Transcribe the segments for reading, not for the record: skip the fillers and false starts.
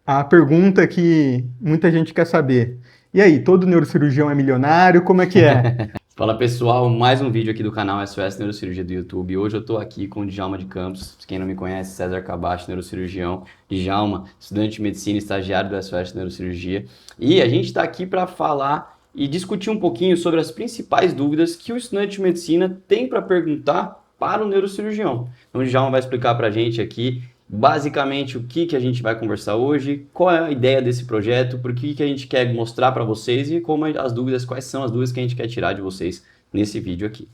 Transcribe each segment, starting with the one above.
a pergunta que muita gente quer saber. E aí, todo neurocirurgião é milionário? Como é que é? Fala pessoal, mais um vídeo aqui do canal SOS Neurocirurgia do YouTube. Hoje eu tô aqui com o Djalma de Campos, quem não me conhece, César Cabacho, neurocirurgião. Djalma, estudante de medicina, estagiário do SOS Neurocirurgia. E a gente está aqui para falar e discutir um pouquinho sobre as principais dúvidas que o estudante de medicina tem para perguntar para o neurocirurgião. Então o Djalma vai explicar para a gente aqui basicamente o que a gente vai conversar hoje, qual é a ideia desse projeto, por que a gente quer mostrar para vocês e como as dúvidas, quais são as dúvidas que a gente quer tirar de vocês nesse vídeo aqui.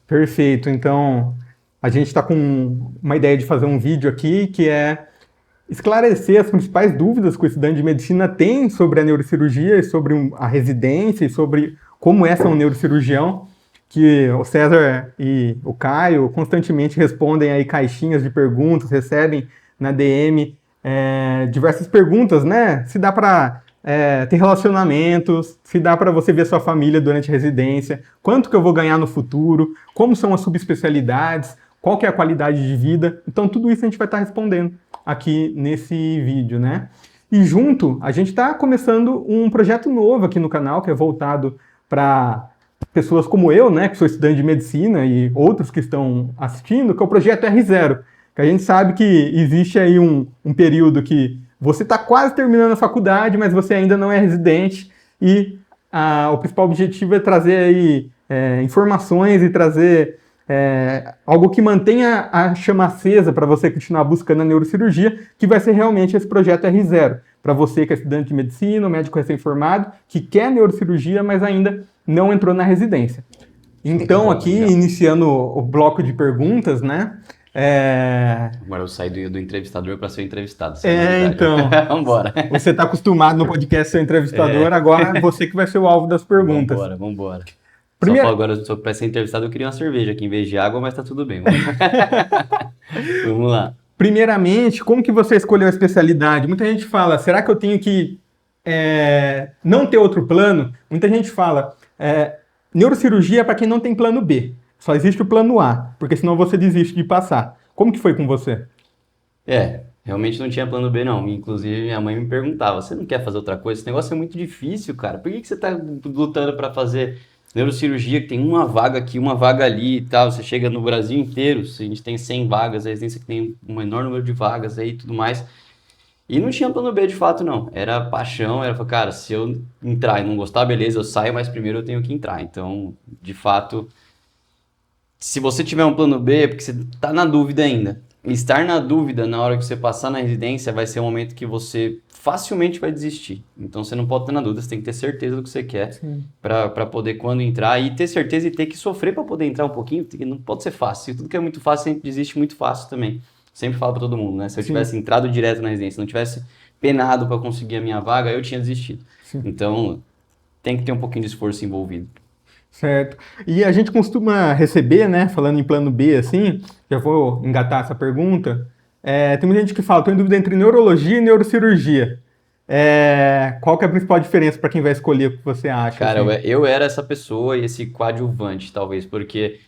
Perfeito. Então, a gente está com uma ideia de fazer um vídeo aqui que é esclarecer as principais dúvidas que o estudante de medicina tem sobre a neurocirurgia e sobre a residência e sobre como é ser um neurocirurgião, que o César e o Caio constantemente respondem aí caixinhas de perguntas, recebem na DM diversas perguntas, né? Se dá para ter relacionamentos, se dá para você ver sua família durante a residência, quanto que eu vou ganhar no futuro, como são as subespecialidades, qual que é a qualidade de vida. Então, tudo isso a gente vai estar respondendo aqui nesse vídeo, né? E junto, a gente está começando um projeto novo aqui no canal, que é voltado para pessoas como eu, né, que sou estudante de medicina e outros que estão assistindo, que é o projeto R0, que a gente sabe que existe aí um período que você está quase terminando a faculdade, mas você ainda não é residente e o principal objetivo é trazer aí informações e trazer algo que mantenha a chama acesa para você continuar buscando a neurocirurgia, que vai ser realmente esse projeto R0, para você que é estudante de medicina, médico recém-formado, que quer neurocirurgia, mas ainda não entrou na residência. Então, aqui, iniciando o bloco de perguntas, né? Agora eu saio do entrevistador para ser entrevistado. Então. Vambora. Você está acostumado no podcast ser entrevistador, agora é você que vai ser o alvo das perguntas. Vambora. Primeiro... Só agora, para ser entrevistado, eu queria uma cerveja aqui em vez de água, mas tá tudo bem. Vamos lá. Primeiramente, como que você escolheu a especialidade? Muita gente fala, será que eu tenho que não ter outro plano? Muita gente fala, neurocirurgia é para quem não tem plano B. Só existe o plano A, porque senão você desiste de passar. Como que foi com você? Realmente não tinha plano B, não. Inclusive, minha mãe me perguntava, você não quer fazer outra coisa? Esse negócio é muito difícil, cara. Por que você tá lutando para fazer neurocirurgia, que tem uma vaga aqui, uma vaga ali e tal? Você chega no Brasil inteiro, a gente tem 100 vagas, a residência que tem um menor número de vagas aí e tudo mais. E não tinha plano B de fato, não. Era paixão, era, cara, se eu entrar e não gostar, beleza, eu saio, mas primeiro eu tenho que entrar. Então, de fato, se você tiver um plano B, é porque você tá na dúvida ainda. E estar na dúvida na hora que você passar na residência vai ser um momento que você facilmente vai desistir. Então, você não pode ter na dúvida, você tem que ter certeza do que você quer para poder, quando entrar, e ter certeza e ter que sofrer para poder entrar um pouquinho, porque não pode ser fácil. Tudo que é muito fácil, sempre desiste muito fácil também. Sempre falo para todo mundo, né? Se eu tivesse entrado direto na residência, não tivesse penado para conseguir a minha vaga, eu tinha desistido. Então, tem que ter um pouquinho de esforço envolvido. Certo. E a gente costuma receber, né, falando em plano B, assim, já vou engatar essa pergunta, tem muita gente que fala, estou em dúvida entre neurologia e neurocirurgia. Qual que é a principal diferença para quem vai escolher o que você acha? Cara, assim? eu era essa pessoa e esse coadjuvante, talvez, porque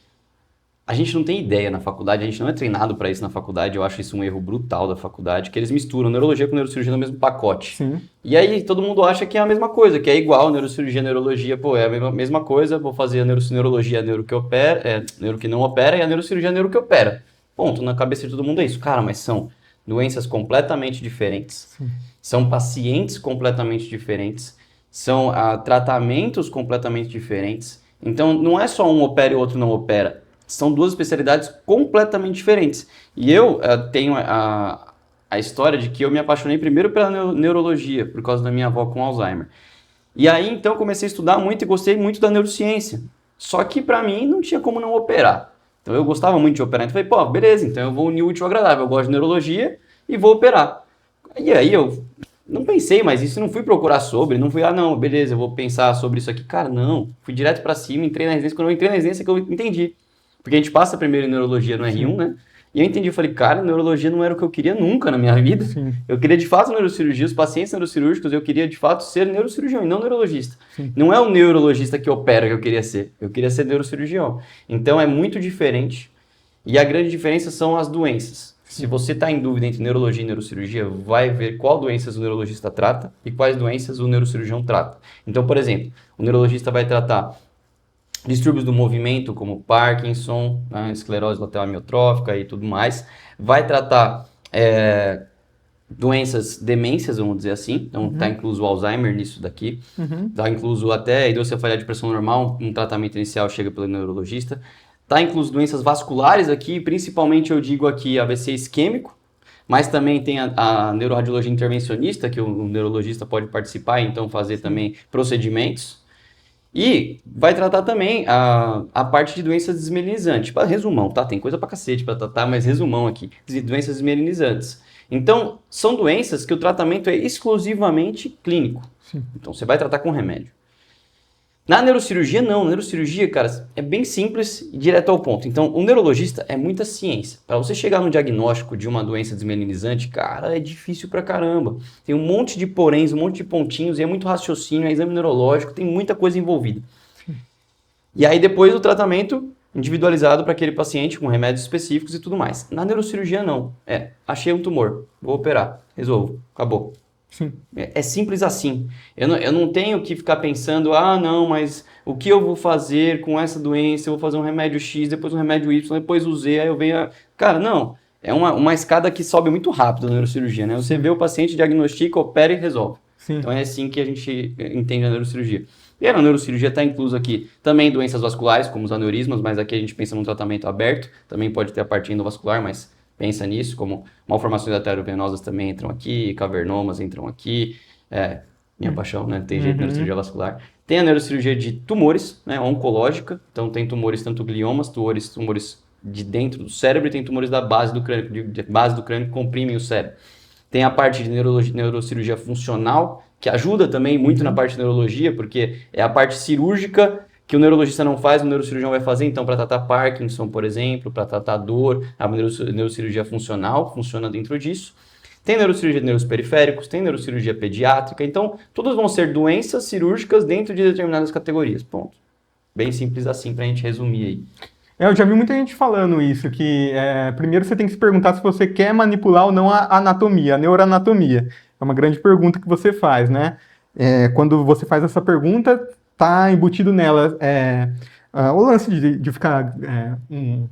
a gente não tem ideia na faculdade, a gente não é treinado para isso na faculdade, eu acho isso um erro brutal da faculdade, que eles misturam neurologia com neurocirurgia no mesmo pacote. Sim. E aí todo mundo acha que é a mesma coisa, que é igual, neurocirurgia, neurologia, pô, é a mesma coisa, vou fazer a neurologia, a neuro que opera, neuro que não opera, e a neurocirurgia, a neuro que opera. Ponto, na cabeça de todo mundo é isso. Cara, mas são doenças completamente diferentes, são pacientes completamente diferentes, são tratamentos completamente diferentes, então não é só um opera e o outro não opera. São duas especialidades completamente diferentes. E eu tenho a história de que eu me apaixonei primeiro pela neurologia, por causa da minha avó com Alzheimer. E aí, então, comecei a estudar muito e gostei muito da neurociência. Só que, para mim, não tinha como não operar. Então, eu gostava muito de operar. Então, eu falei, pô, beleza, então eu vou unir o útil ao agradável. Eu gosto de neurologia e vou operar. E aí, eu não pensei mais isso, não fui procurar sobre, não fui, não, beleza, eu vou pensar sobre isso aqui. Cara, não. Fui direto para cima, entrei na residência. Quando eu entrei na residência, que eu entendi. Porque a gente passa primeiro em neurologia no R1, né? E eu entendi, eu falei, cara, neurologia não era o que eu queria nunca na minha vida. Eu queria de fato neurocirurgia, os pacientes neurocirúrgicos, eu queria de fato ser neurocirurgião e não neurologista. Não é o neurologista que opera que eu queria ser neurocirurgião. Então é muito diferente. E a grande diferença são as doenças. Se você está em dúvida entre neurologia e neurocirurgia, vai ver qual doenças o neurologista trata e quais doenças o neurocirurgião trata. Então, por exemplo, o neurologista vai tratar distúrbios do movimento, como Parkinson, né, esclerose lateral amiotrófica e tudo mais. Vai tratar doenças, demências, vamos dizer assim. Então, está incluso o Alzheimer nisso daqui. Está incluso até hidrocefalia de pressão normal, um tratamento inicial chega pelo neurologista. Está incluso doenças vasculares aqui, principalmente eu digo aqui AVC isquêmico, mas também tem a neuroradiologia intervencionista, que o neurologista pode participar, então fazer também procedimentos. E vai tratar também a parte de doenças desmielinizantes. Resumão, tá? Tem coisa pra cacete pra tratar, mas resumão aqui. Doenças desmielinizantes. Então, são doenças que o tratamento é exclusivamente clínico. Sim. Então, você vai tratar com remédio. Na neurocirurgia, não. Na neurocirurgia, cara, é bem simples e direto ao ponto. Então, o neurologista é muita ciência. Para você chegar no diagnóstico de uma doença desmielinizante, cara, é difícil pra caramba. Tem um monte de poréns, um monte de pontinhos, e é muito raciocínio, é exame neurológico, tem muita coisa envolvida. E aí, depois, o tratamento individualizado para aquele paciente, com remédios específicos e tudo mais. Na neurocirurgia, não. Achei um tumor, vou operar, resolvo, acabou. Sim. É simples assim. Eu não tenho que ficar pensando, não, mas o que eu vou fazer com essa doença? Eu vou fazer um remédio X, depois um remédio Y, depois o Z, aí eu venho... Cara, não. É uma escada que sobe muito rápido na neurocirurgia, né? Você vê o paciente, diagnostica, opera e resolve. Sim. Então é assim que a gente entende a neurocirurgia. E a neurocirurgia está incluso aqui também doenças vasculares, como os aneurismas, mas aqui a gente pensa num tratamento aberto. Também pode ter a parte endovascular, mas... pensa nisso, como malformações arteriovenosas também entram aqui, cavernomas entram aqui, minha paixão, né? Tem jeito de neurocirurgia vascular. Tem a neurocirurgia de tumores, né? Oncológica, então tem tumores, tanto gliomas, tumores de dentro do cérebro, e tem tumores da base do crânio, de base do crânio que comprimem o cérebro. Tem a parte de neurocirurgia funcional, que ajuda também muito na parte de neurologia, porque é a parte cirúrgica que o neurologista não faz, o neurocirurgião vai fazer, então, para tratar Parkinson, por exemplo, para tratar dor, a neurocirurgia funcional funciona dentro disso. Tem neurocirurgia de nervos periféricos, tem neurocirurgia pediátrica, então, todas vão ser doenças cirúrgicas dentro de determinadas categorias, ponto. Bem simples assim, para a gente resumir aí. Eu já vi muita gente falando isso, que primeiro você tem que se perguntar se você quer manipular ou não a anatomia, a neuroanatomia. É uma grande pergunta que você faz, né? Quando você faz essa pergunta, está embutido nela o lance de ficar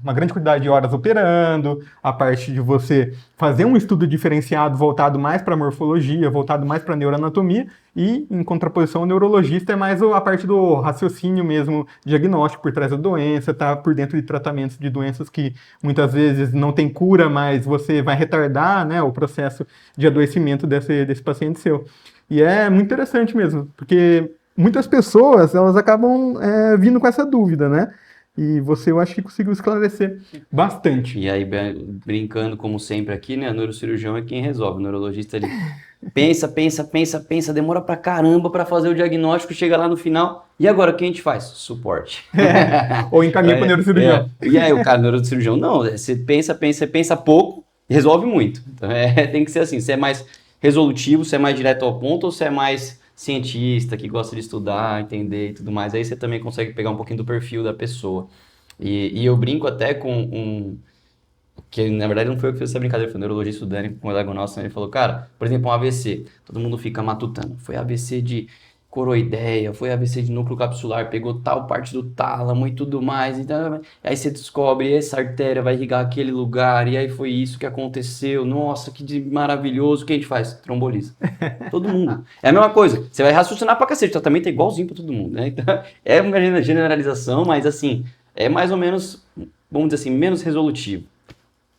uma grande quantidade de horas operando, a parte de você fazer um estudo diferenciado voltado mais para morfologia, voltado mais para neuroanatomia, e em contraposição o neurologista é mais a parte do raciocínio mesmo, diagnóstico por trás da doença, tá por dentro de tratamentos de doenças que muitas vezes não tem cura, mas você vai retardar, né, o processo de adoecimento desse paciente seu. E é muito interessante mesmo, porque muitas pessoas, elas acabam vindo com essa dúvida, né? E você, eu acho que conseguiu esclarecer bastante. E aí, brincando como sempre aqui, né? O neurocirurgião é quem resolve. O neurologista, ele pensa, demora pra caramba pra fazer o diagnóstico, chega lá no final, e agora o que a gente faz? Suporte. Ou encaminha pro neurocirurgião. E aí o cara, neurocirurgião, não, você pensa pouco e resolve muito. Então, tem que ser assim, você é mais resolutivo, você é mais direto ao ponto, ou você é mais cientista, que gosta de estudar, entender e tudo mais, aí você também consegue pegar um pouquinho do perfil da pessoa. E eu brinco até com que na verdade não foi eu que fiz essa brincadeira, foi o neurologista estudando com um colega nosso, ele falou, cara, por exemplo, um AVC, todo mundo fica matutando, foi AVC de coroideia, foi AVC de núcleo capsular, pegou tal parte do tálamo e tudo mais, então, aí você descobre, essa artéria vai irrigar aquele lugar, e aí foi isso que aconteceu, nossa, que maravilhoso, o que a gente faz? Tromboliza. Todo mundo. É a mesma coisa, você vai raciocinar pra cacete, o tratamento é igualzinho pra todo mundo, né? Então, é uma generalização, mas assim, é mais ou menos, vamos dizer assim, menos resolutivo.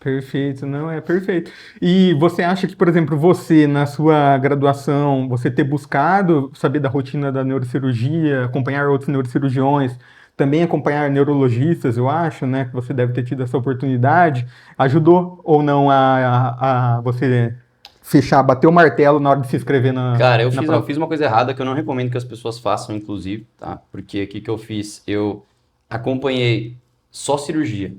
Perfeito, não, é perfeito. E você acha que, por exemplo, você, na sua graduação, você ter buscado saber da rotina da neurocirurgia, acompanhar outros neurocirurgiões, também acompanhar neurologistas, eu acho, né, que você deve ter tido essa oportunidade, ajudou ou não a você bater o martelo na hora de se inscrever na Cara, eu prova? fiz uma coisa errada que eu não recomendo que as pessoas façam, inclusive, tá? Porque o que eu fiz? Eu acompanhei só cirurgia.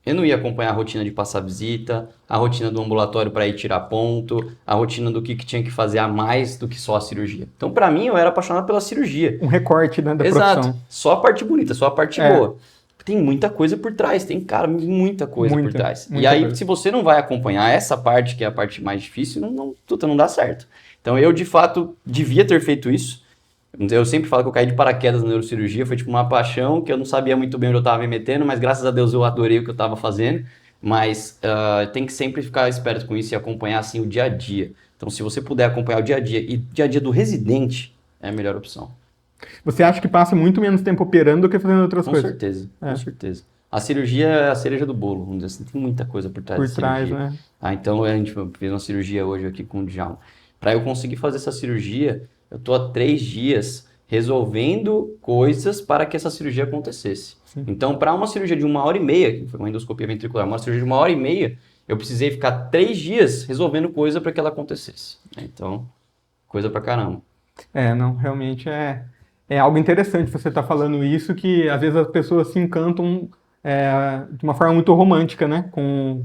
Eu não ia acompanhar a rotina de passar visita, a rotina do ambulatório para ir tirar ponto, a rotina do que tinha que fazer a mais do que só a cirurgia. Então, para mim, eu era apaixonado pela cirurgia. Um recorte, né, da Exato. profissão. Só a parte bonita, só a parte boa. tem muita coisa por trás, tem, cara, muita coisa por trás. E aí, coisa. se você não vai acompanhar essa parte, que é a parte mais difícil, não dá certo. Então, eu, de fato, devia ter feito isso. Eu sempre falo que eu caí de paraquedas na neurocirurgia, foi tipo uma paixão que eu não sabia muito bem onde eu estava me metendo, mas graças a Deus eu adorei o que eu estava fazendo. Mas tem que sempre ficar esperto com isso e acompanhar assim o dia a dia. Então, se você puder acompanhar o dia a dia e o dia a dia do residente, é a melhor opção. Você acha que passa muito menos tempo operando do que fazendo outras coisas? Com certeza. A cirurgia é a cereja do bolo, vamos dizer assim, tem muita coisa por trás da cirurgia. Né? Então, a gente fez uma cirurgia hoje aqui com o Djalma. Para eu conseguir fazer essa cirurgia, eu tô há 3 dias resolvendo coisas para que essa cirurgia acontecesse. Sim. Então, para uma cirurgia de 1h30, que foi uma endoscopia ventricular, uma cirurgia de 1h30, eu precisei ficar 3 dias resolvendo coisa para que ela acontecesse. Então, coisa pra caramba. Não, realmente é algo interessante você estar falando isso, que às vezes as pessoas se encantam de uma forma muito romântica, né, com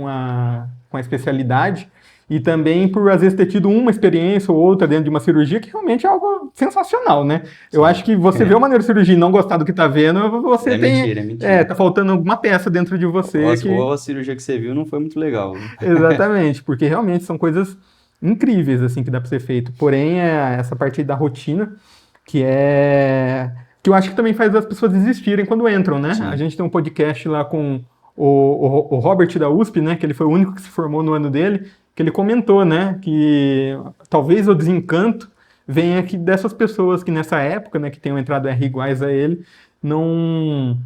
a especialidade, e também por às vezes ter tido uma experiência ou outra dentro de uma cirurgia, que realmente é algo sensacional, né? Sim. Eu acho que você vê uma neurocirurgia e não gostar do que tá vendo, você mentira. Tá faltando alguma peça dentro de você. Ou a cirurgia que você viu não foi muito legal. Né? Exatamente, porque realmente são coisas incríveis, assim, que dá para ser feito. Porém, essa parte aí da rotina, que eu acho que também faz as pessoas desistirem quando entram, né? Sim. A gente tem um podcast lá com o Robert da USP, né? Que ele foi o único que se formou no ano dele, que ele comentou, né? Que talvez o desencanto venha aqui dessas pessoas que nessa época, né? Que tenham entrado R iguais a ele, não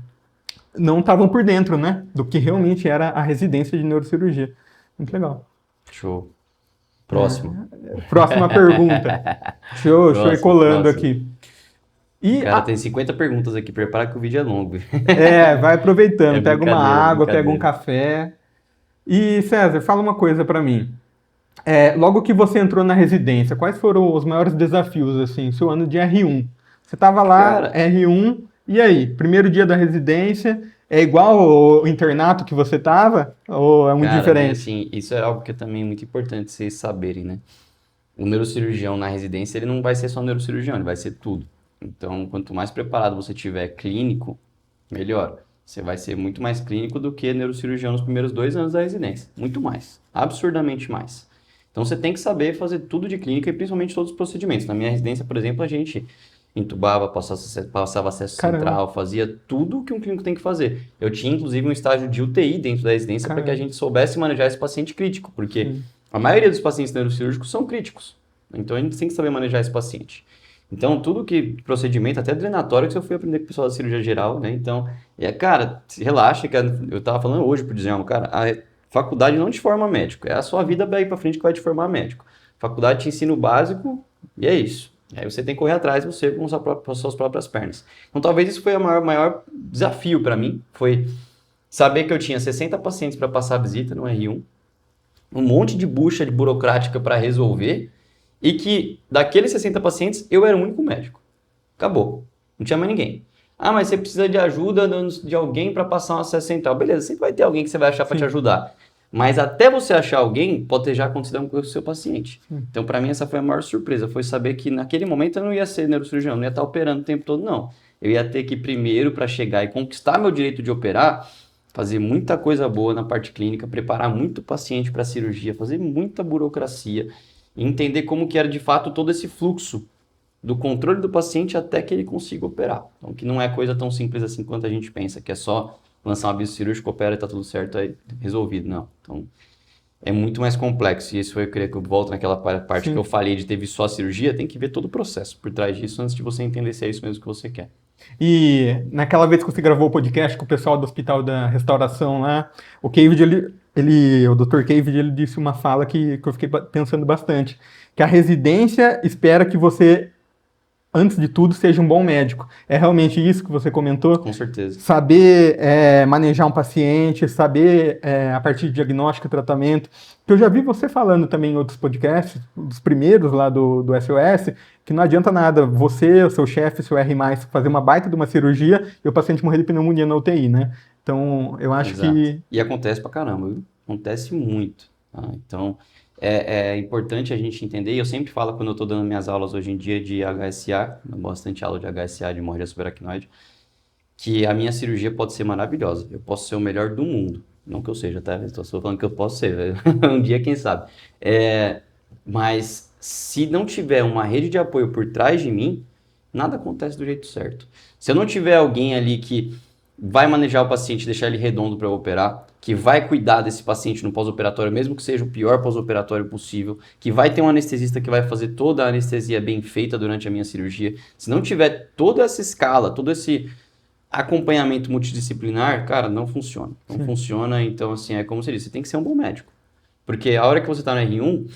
estavam por dentro, né? Do que realmente era a residência de neurocirurgia. Muito legal. Show. Próximo. Próxima pergunta. Deixa eu ir colando aqui. Cara, tem 50 perguntas aqui, prepara que o vídeo é longo. Vai aproveitando, pega uma água, pega um café. E César, fala uma coisa pra mim. Logo que você entrou na residência, quais foram os maiores desafios, assim, seu ano de R1? Você tava lá, cara, R1, e aí? Primeiro dia da residência, é igual o internato que você tava? Ou é muito diferente? Assim, isso é algo que é também muito importante vocês saberem, né? O neurocirurgião na residência, ele não vai ser só neurocirurgião, ele vai ser tudo. Então, quanto mais preparado você tiver clínico, melhor. Você vai ser muito mais clínico do que neurocirurgião nos primeiros 2 anos da residência. Muito mais. Absurdamente mais. Então, você tem que saber fazer tudo de clínica e principalmente todos os procedimentos. Na minha residência, por exemplo, a gente entubava, passava acesso central, fazia tudo que um clínico tem que fazer. Eu tinha, inclusive, um estágio de UTI dentro da residência para que a gente soubesse manejar esse paciente crítico, porque a maioria dos pacientes neurocirúrgicos são críticos. Então, a gente tem que saber manejar esse paciente. Então, tudo que procedimento, até drenatório, que eu fui aprender com o pessoal da cirurgia geral, né? Então, cara, relaxa, que eu tava falando hoje pro Djalma, cara, a faculdade não te forma médico, é a sua vida daí pra frente que vai te formar médico. A faculdade te ensina o básico e é isso. Aí você tem que correr atrás você com as suas próprias pernas. Então, talvez isso foi o maior desafio para mim, foi saber que eu tinha 60 pacientes para passar a visita no R1, um monte de bucha de burocrática para resolver, e que daqueles 60 pacientes eu era o único médico. Acabou. Não tinha mais ninguém. Ah, mas você precisa de ajuda de alguém para passar um acesso central. Beleza, sempre vai ter alguém que você vai achar para te ajudar. Mas até você achar alguém, pode ter já acontecido alguma coisa com o seu paciente. Então, para mim, essa foi a maior surpresa. Foi saber que naquele momento eu não ia ser neurocirurgião, não ia estar operando o tempo todo, não. Eu ia ter que primeiro, para chegar e conquistar meu direito de operar, fazer muita coisa boa na parte clínica, preparar muito paciente para a cirurgia, fazer muita burocracia, e entender como que era de fato todo esse fluxo do controle do paciente até que ele consiga operar. Então, que não é coisa tão simples assim quanto a gente pensa, que é só lançar um aviso cirúrgico, opera e tá tudo certo, aí resolvido. Não. Então, é muito mais complexo. E isso foi, eu queria que eu volto naquela parte que eu falei de ter visto só a cirurgia, tem que ver todo o processo por trás disso antes de você entender se é isso mesmo que você quer. E naquela vez que você gravou o podcast com o pessoal do Hospital da Restauração lá, o Caved, o Dr. Caved, ele disse uma fala que eu fiquei pensando bastante, que a residência espera que você, antes de tudo, seja um bom médico. É realmente isso que você comentou? Com certeza. Saber manejar um paciente, saber a partir de diagnóstico e tratamento. Que eu já vi você falando também em outros podcasts, dos primeiros lá do SOS, que não adianta nada você, o seu chefe, seu R+, fazer uma baita de uma cirurgia e o paciente morrer de pneumonia na UTI, né? Então, eu acho que... E acontece pra caramba, viu? Acontece muito. Tá? Então, é importante a gente entender, e eu sempre falo quando eu estou dando minhas aulas hoje em dia de HSA, bastante aula de HSA, de hemorragia subaracnoide, que a minha cirurgia pode ser maravilhosa. Eu posso ser o melhor do mundo. Não que eu seja, tá? Estou só falando que eu posso ser, velho. Um dia, quem sabe. Mas se não tiver uma rede de apoio por trás de mim, nada acontece do jeito certo. Se eu não tiver alguém ali que vai manejar o paciente, deixar ele redondo para eu operar, que vai cuidar desse paciente no pós-operatório, mesmo que seja o pior pós-operatório possível, que vai ter um anestesista que vai fazer toda a anestesia bem feita durante a minha cirurgia. Se não tiver toda essa escala, todo esse acompanhamento multidisciplinar, cara, não funciona. Não funciona, então, assim, é como você disse, você tem que ser um bom médico. Porque a hora que você tá no R1,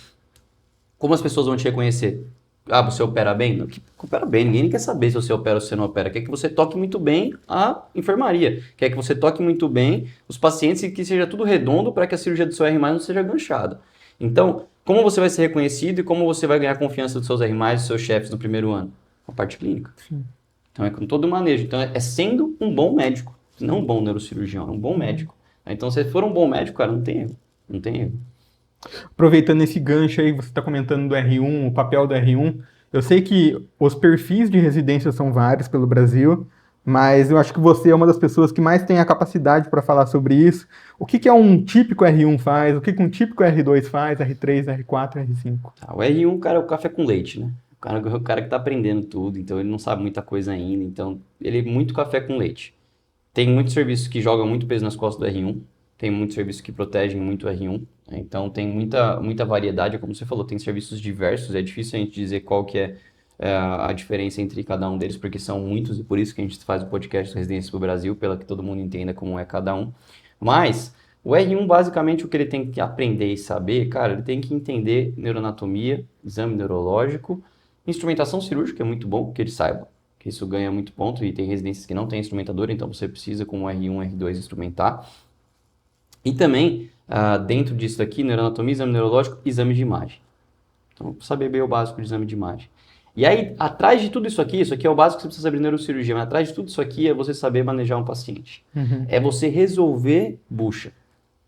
como as pessoas vão te reconhecer? Ah, você opera bem? Não, que opera bem, ninguém quer saber se você opera ou se você não opera. Quer que você toque muito bem a enfermaria. Quer que você toque muito bem os pacientes e que seja tudo redondo para que a cirurgia do seu R+, não seja ganchada. Então, como você vai ser reconhecido e como você vai ganhar confiança dos seus R+, dos seus chefes no primeiro ano? A parte clínica. Sim. Então, é com todo o manejo. Então, é sendo um bom médico. Não um bom neurocirurgião, é um bom médico. Então, se for um bom médico, cara, não tem erro. Não tem erro. Aproveitando esse gancho aí, você está comentando do R1, o papel do R1. Eu sei que os perfis de residência são vários pelo Brasil, mas eu acho que você é uma das pessoas que mais tem a capacidade para falar sobre isso. O que um típico R1 faz? O que um típico R2 faz? R3, R4, R5? O R1, cara, é o café com leite, né? O cara que está aprendendo tudo, então ele não sabe muita coisa ainda, então ele é muito café com leite. Tem muitos serviços que jogam muito peso nas costas do R1, tem muitos serviços que protegem muito o R1, né? Então tem muita variedade, como você falou, tem serviços diversos, é difícil a gente dizer qual que é a diferença entre cada um deles, porque são muitos e por isso que a gente faz o podcast Residências para o Brasil, pela que todo mundo entenda como é cada um. Mas o R1, basicamente, o que ele tem que aprender e saber, cara, ele tem que entender neuroanatomia, exame neurológico, instrumentação cirúrgica é muito bom que ele saiba, que isso ganha muito ponto, e tem residências que não tem instrumentador, então você precisa, como R1, R2, instrumentar. E também, dentro disso aqui, neuroanatomia, exame neurológico, exame de imagem. Então, saber bem o básico de exame de imagem. E aí, atrás de tudo isso aqui é o básico que você precisa saber de neurocirurgia, mas atrás de tudo isso aqui é você saber manejar um paciente. Uhum. É você resolver bucha.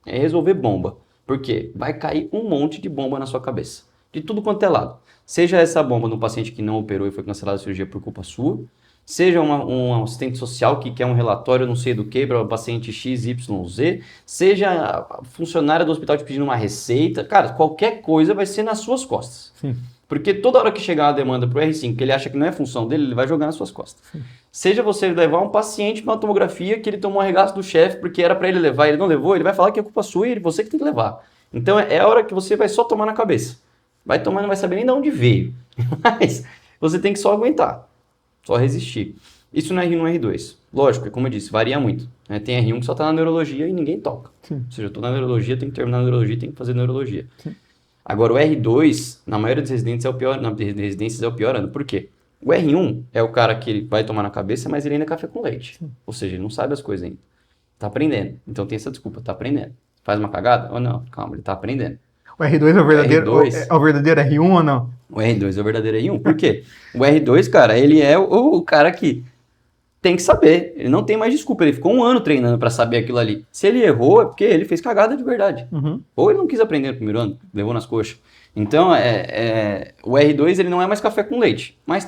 É resolver bomba. Por quê? Vai cair um monte de bomba na sua cabeça. De tudo quanto é lado. Seja essa bomba no paciente que não operou e foi cancelada a cirurgia por culpa sua, seja um assistente social que quer um relatório não sei do que para o paciente XYZ, seja a funcionária do hospital te pedindo uma receita, cara, qualquer coisa vai ser nas suas costas. Sim. Porque toda hora que chegar uma demanda para o R5 que ele acha que não é função dele, ele vai jogar nas suas costas. Sim. Seja você levar um paciente para uma tomografia que ele tomou um arregaço do chefe porque era para ele levar, ele não levou, ele vai falar que é culpa sua e você que tem que levar. Então é a hora que você vai só tomar na cabeça. Vai tomar, não vai saber nem de onde veio. Mas você tem que só aguentar. Só resistir. Isso no R1 e no R2. Lógico, como eu disse, varia muito. Né? Tem R1 que só está na neurologia e ninguém toca. Sim. Ou seja, eu estou na neurologia, tenho que terminar a neurologia, tenho que fazer neurologia. Sim. Agora, o R2, na maioria das residências, é o pior ano. Por quê? O R1 é o cara que vai tomar na cabeça, mas ele ainda é café com leite. Sim. Ou seja, ele não sabe as coisas ainda. Está aprendendo. Então tem essa desculpa, está aprendendo. Faz uma cagada? Ou não? Calma, ele está aprendendo. O R2 é o verdadeiro R1 ou não? O R2 é o verdadeiro R1. Por quê? O R2, cara, ele é o cara que tem que saber. Ele não tem mais desculpa. Ele ficou um ano treinando pra saber aquilo ali. Se ele errou, é porque ele fez cagada de verdade. Uhum. Ou ele não quis aprender no primeiro ano, levou nas coxas. Então, o R2 ele não é mais café com leite, mas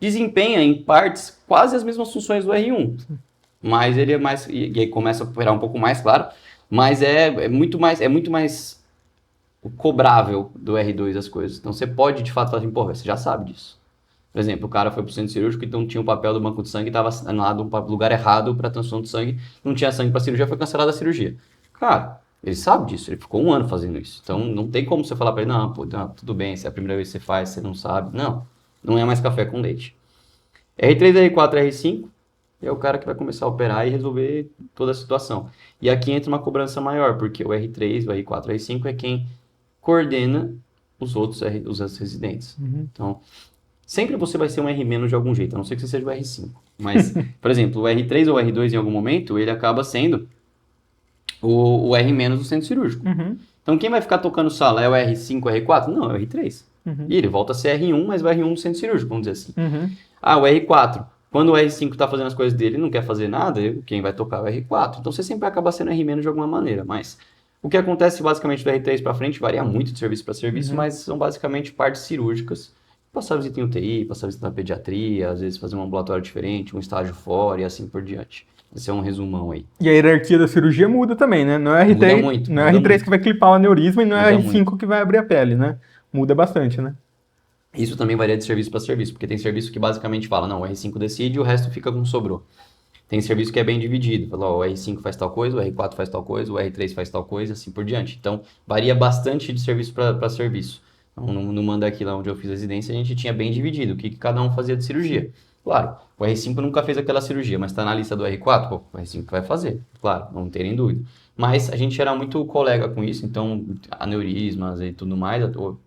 desempenha em partes quase as mesmas funções do R1. Mas ele é mais... E aí começa a operar um pouco mais, claro. Mas é muito mais cobrável do R2 as coisas. Então você pode de fato falar assim, você já sabe disso. Por exemplo, o cara foi pro centro cirúrgico e não tinha o papel do banco de sangue, estava anulado no lugar errado para transfusão de sangue, não tinha sangue para cirurgia, foi cancelada a cirurgia. Cara, ele sabe disso, ele ficou um ano fazendo isso. Então não tem como você falar para ele, não, tudo bem, se é a primeira vez que você faz, você não sabe. Não é mais café com leite. R3, R4, R5 é o cara que vai começar a operar e resolver toda a situação. E aqui entra uma cobrança maior, porque o R3, o R4, o R5 é quem coordena os outros residentes. Uhum. Então, sempre você vai ser um R- de algum jeito, a não ser que você seja o R5. Mas, por exemplo, o R3 ou o R2 em algum momento, ele acaba sendo o R- do centro cirúrgico. Uhum. Então, quem vai ficar tocando sala é o R5, o R4? Não, é o R3. Uhum. E ele volta a ser R1, mas o R1 do centro cirúrgico, vamos dizer assim. Uhum. O R4. Quando o R5 está fazendo as coisas dele e não quer fazer nada, quem vai tocar é o R4. Então, você sempre acaba sendo R- de alguma maneira, mas... O que acontece basicamente do R3 para frente varia muito de serviço para serviço, mas são basicamente partes cirúrgicas Passar visita em UTI, passar visita na pediatria, às vezes fazer um ambulatório diferente, um estágio fora e assim por diante. Esse é um resumão aí. E a hierarquia da cirurgia muda também, né? Não é Muda R3, muito, não é muda R3 muito. que vai clipar o aneurisma e não é Muda R5 muito. que vai abrir a pele, né? Muda bastante, né? Isso também varia de serviço para serviço, porque tem serviço que basicamente fala, não, o R5 decide e o resto fica como sobrou. Tem serviço que é bem dividido, fala, ó, o R5 faz tal coisa, o R4 faz tal coisa, o R3 faz tal coisa, assim por diante. Então, varia bastante de serviço para serviço. Então, no Mandaki, lá onde eu fiz residência, a gente tinha bem dividido o que cada um fazia de cirurgia. Claro, o R5 nunca fez aquela cirurgia, mas está na lista do R4, pô, o R5 vai fazer, claro, não terem dúvida. Mas a gente era muito colega com isso, então aneurismas e tudo mais,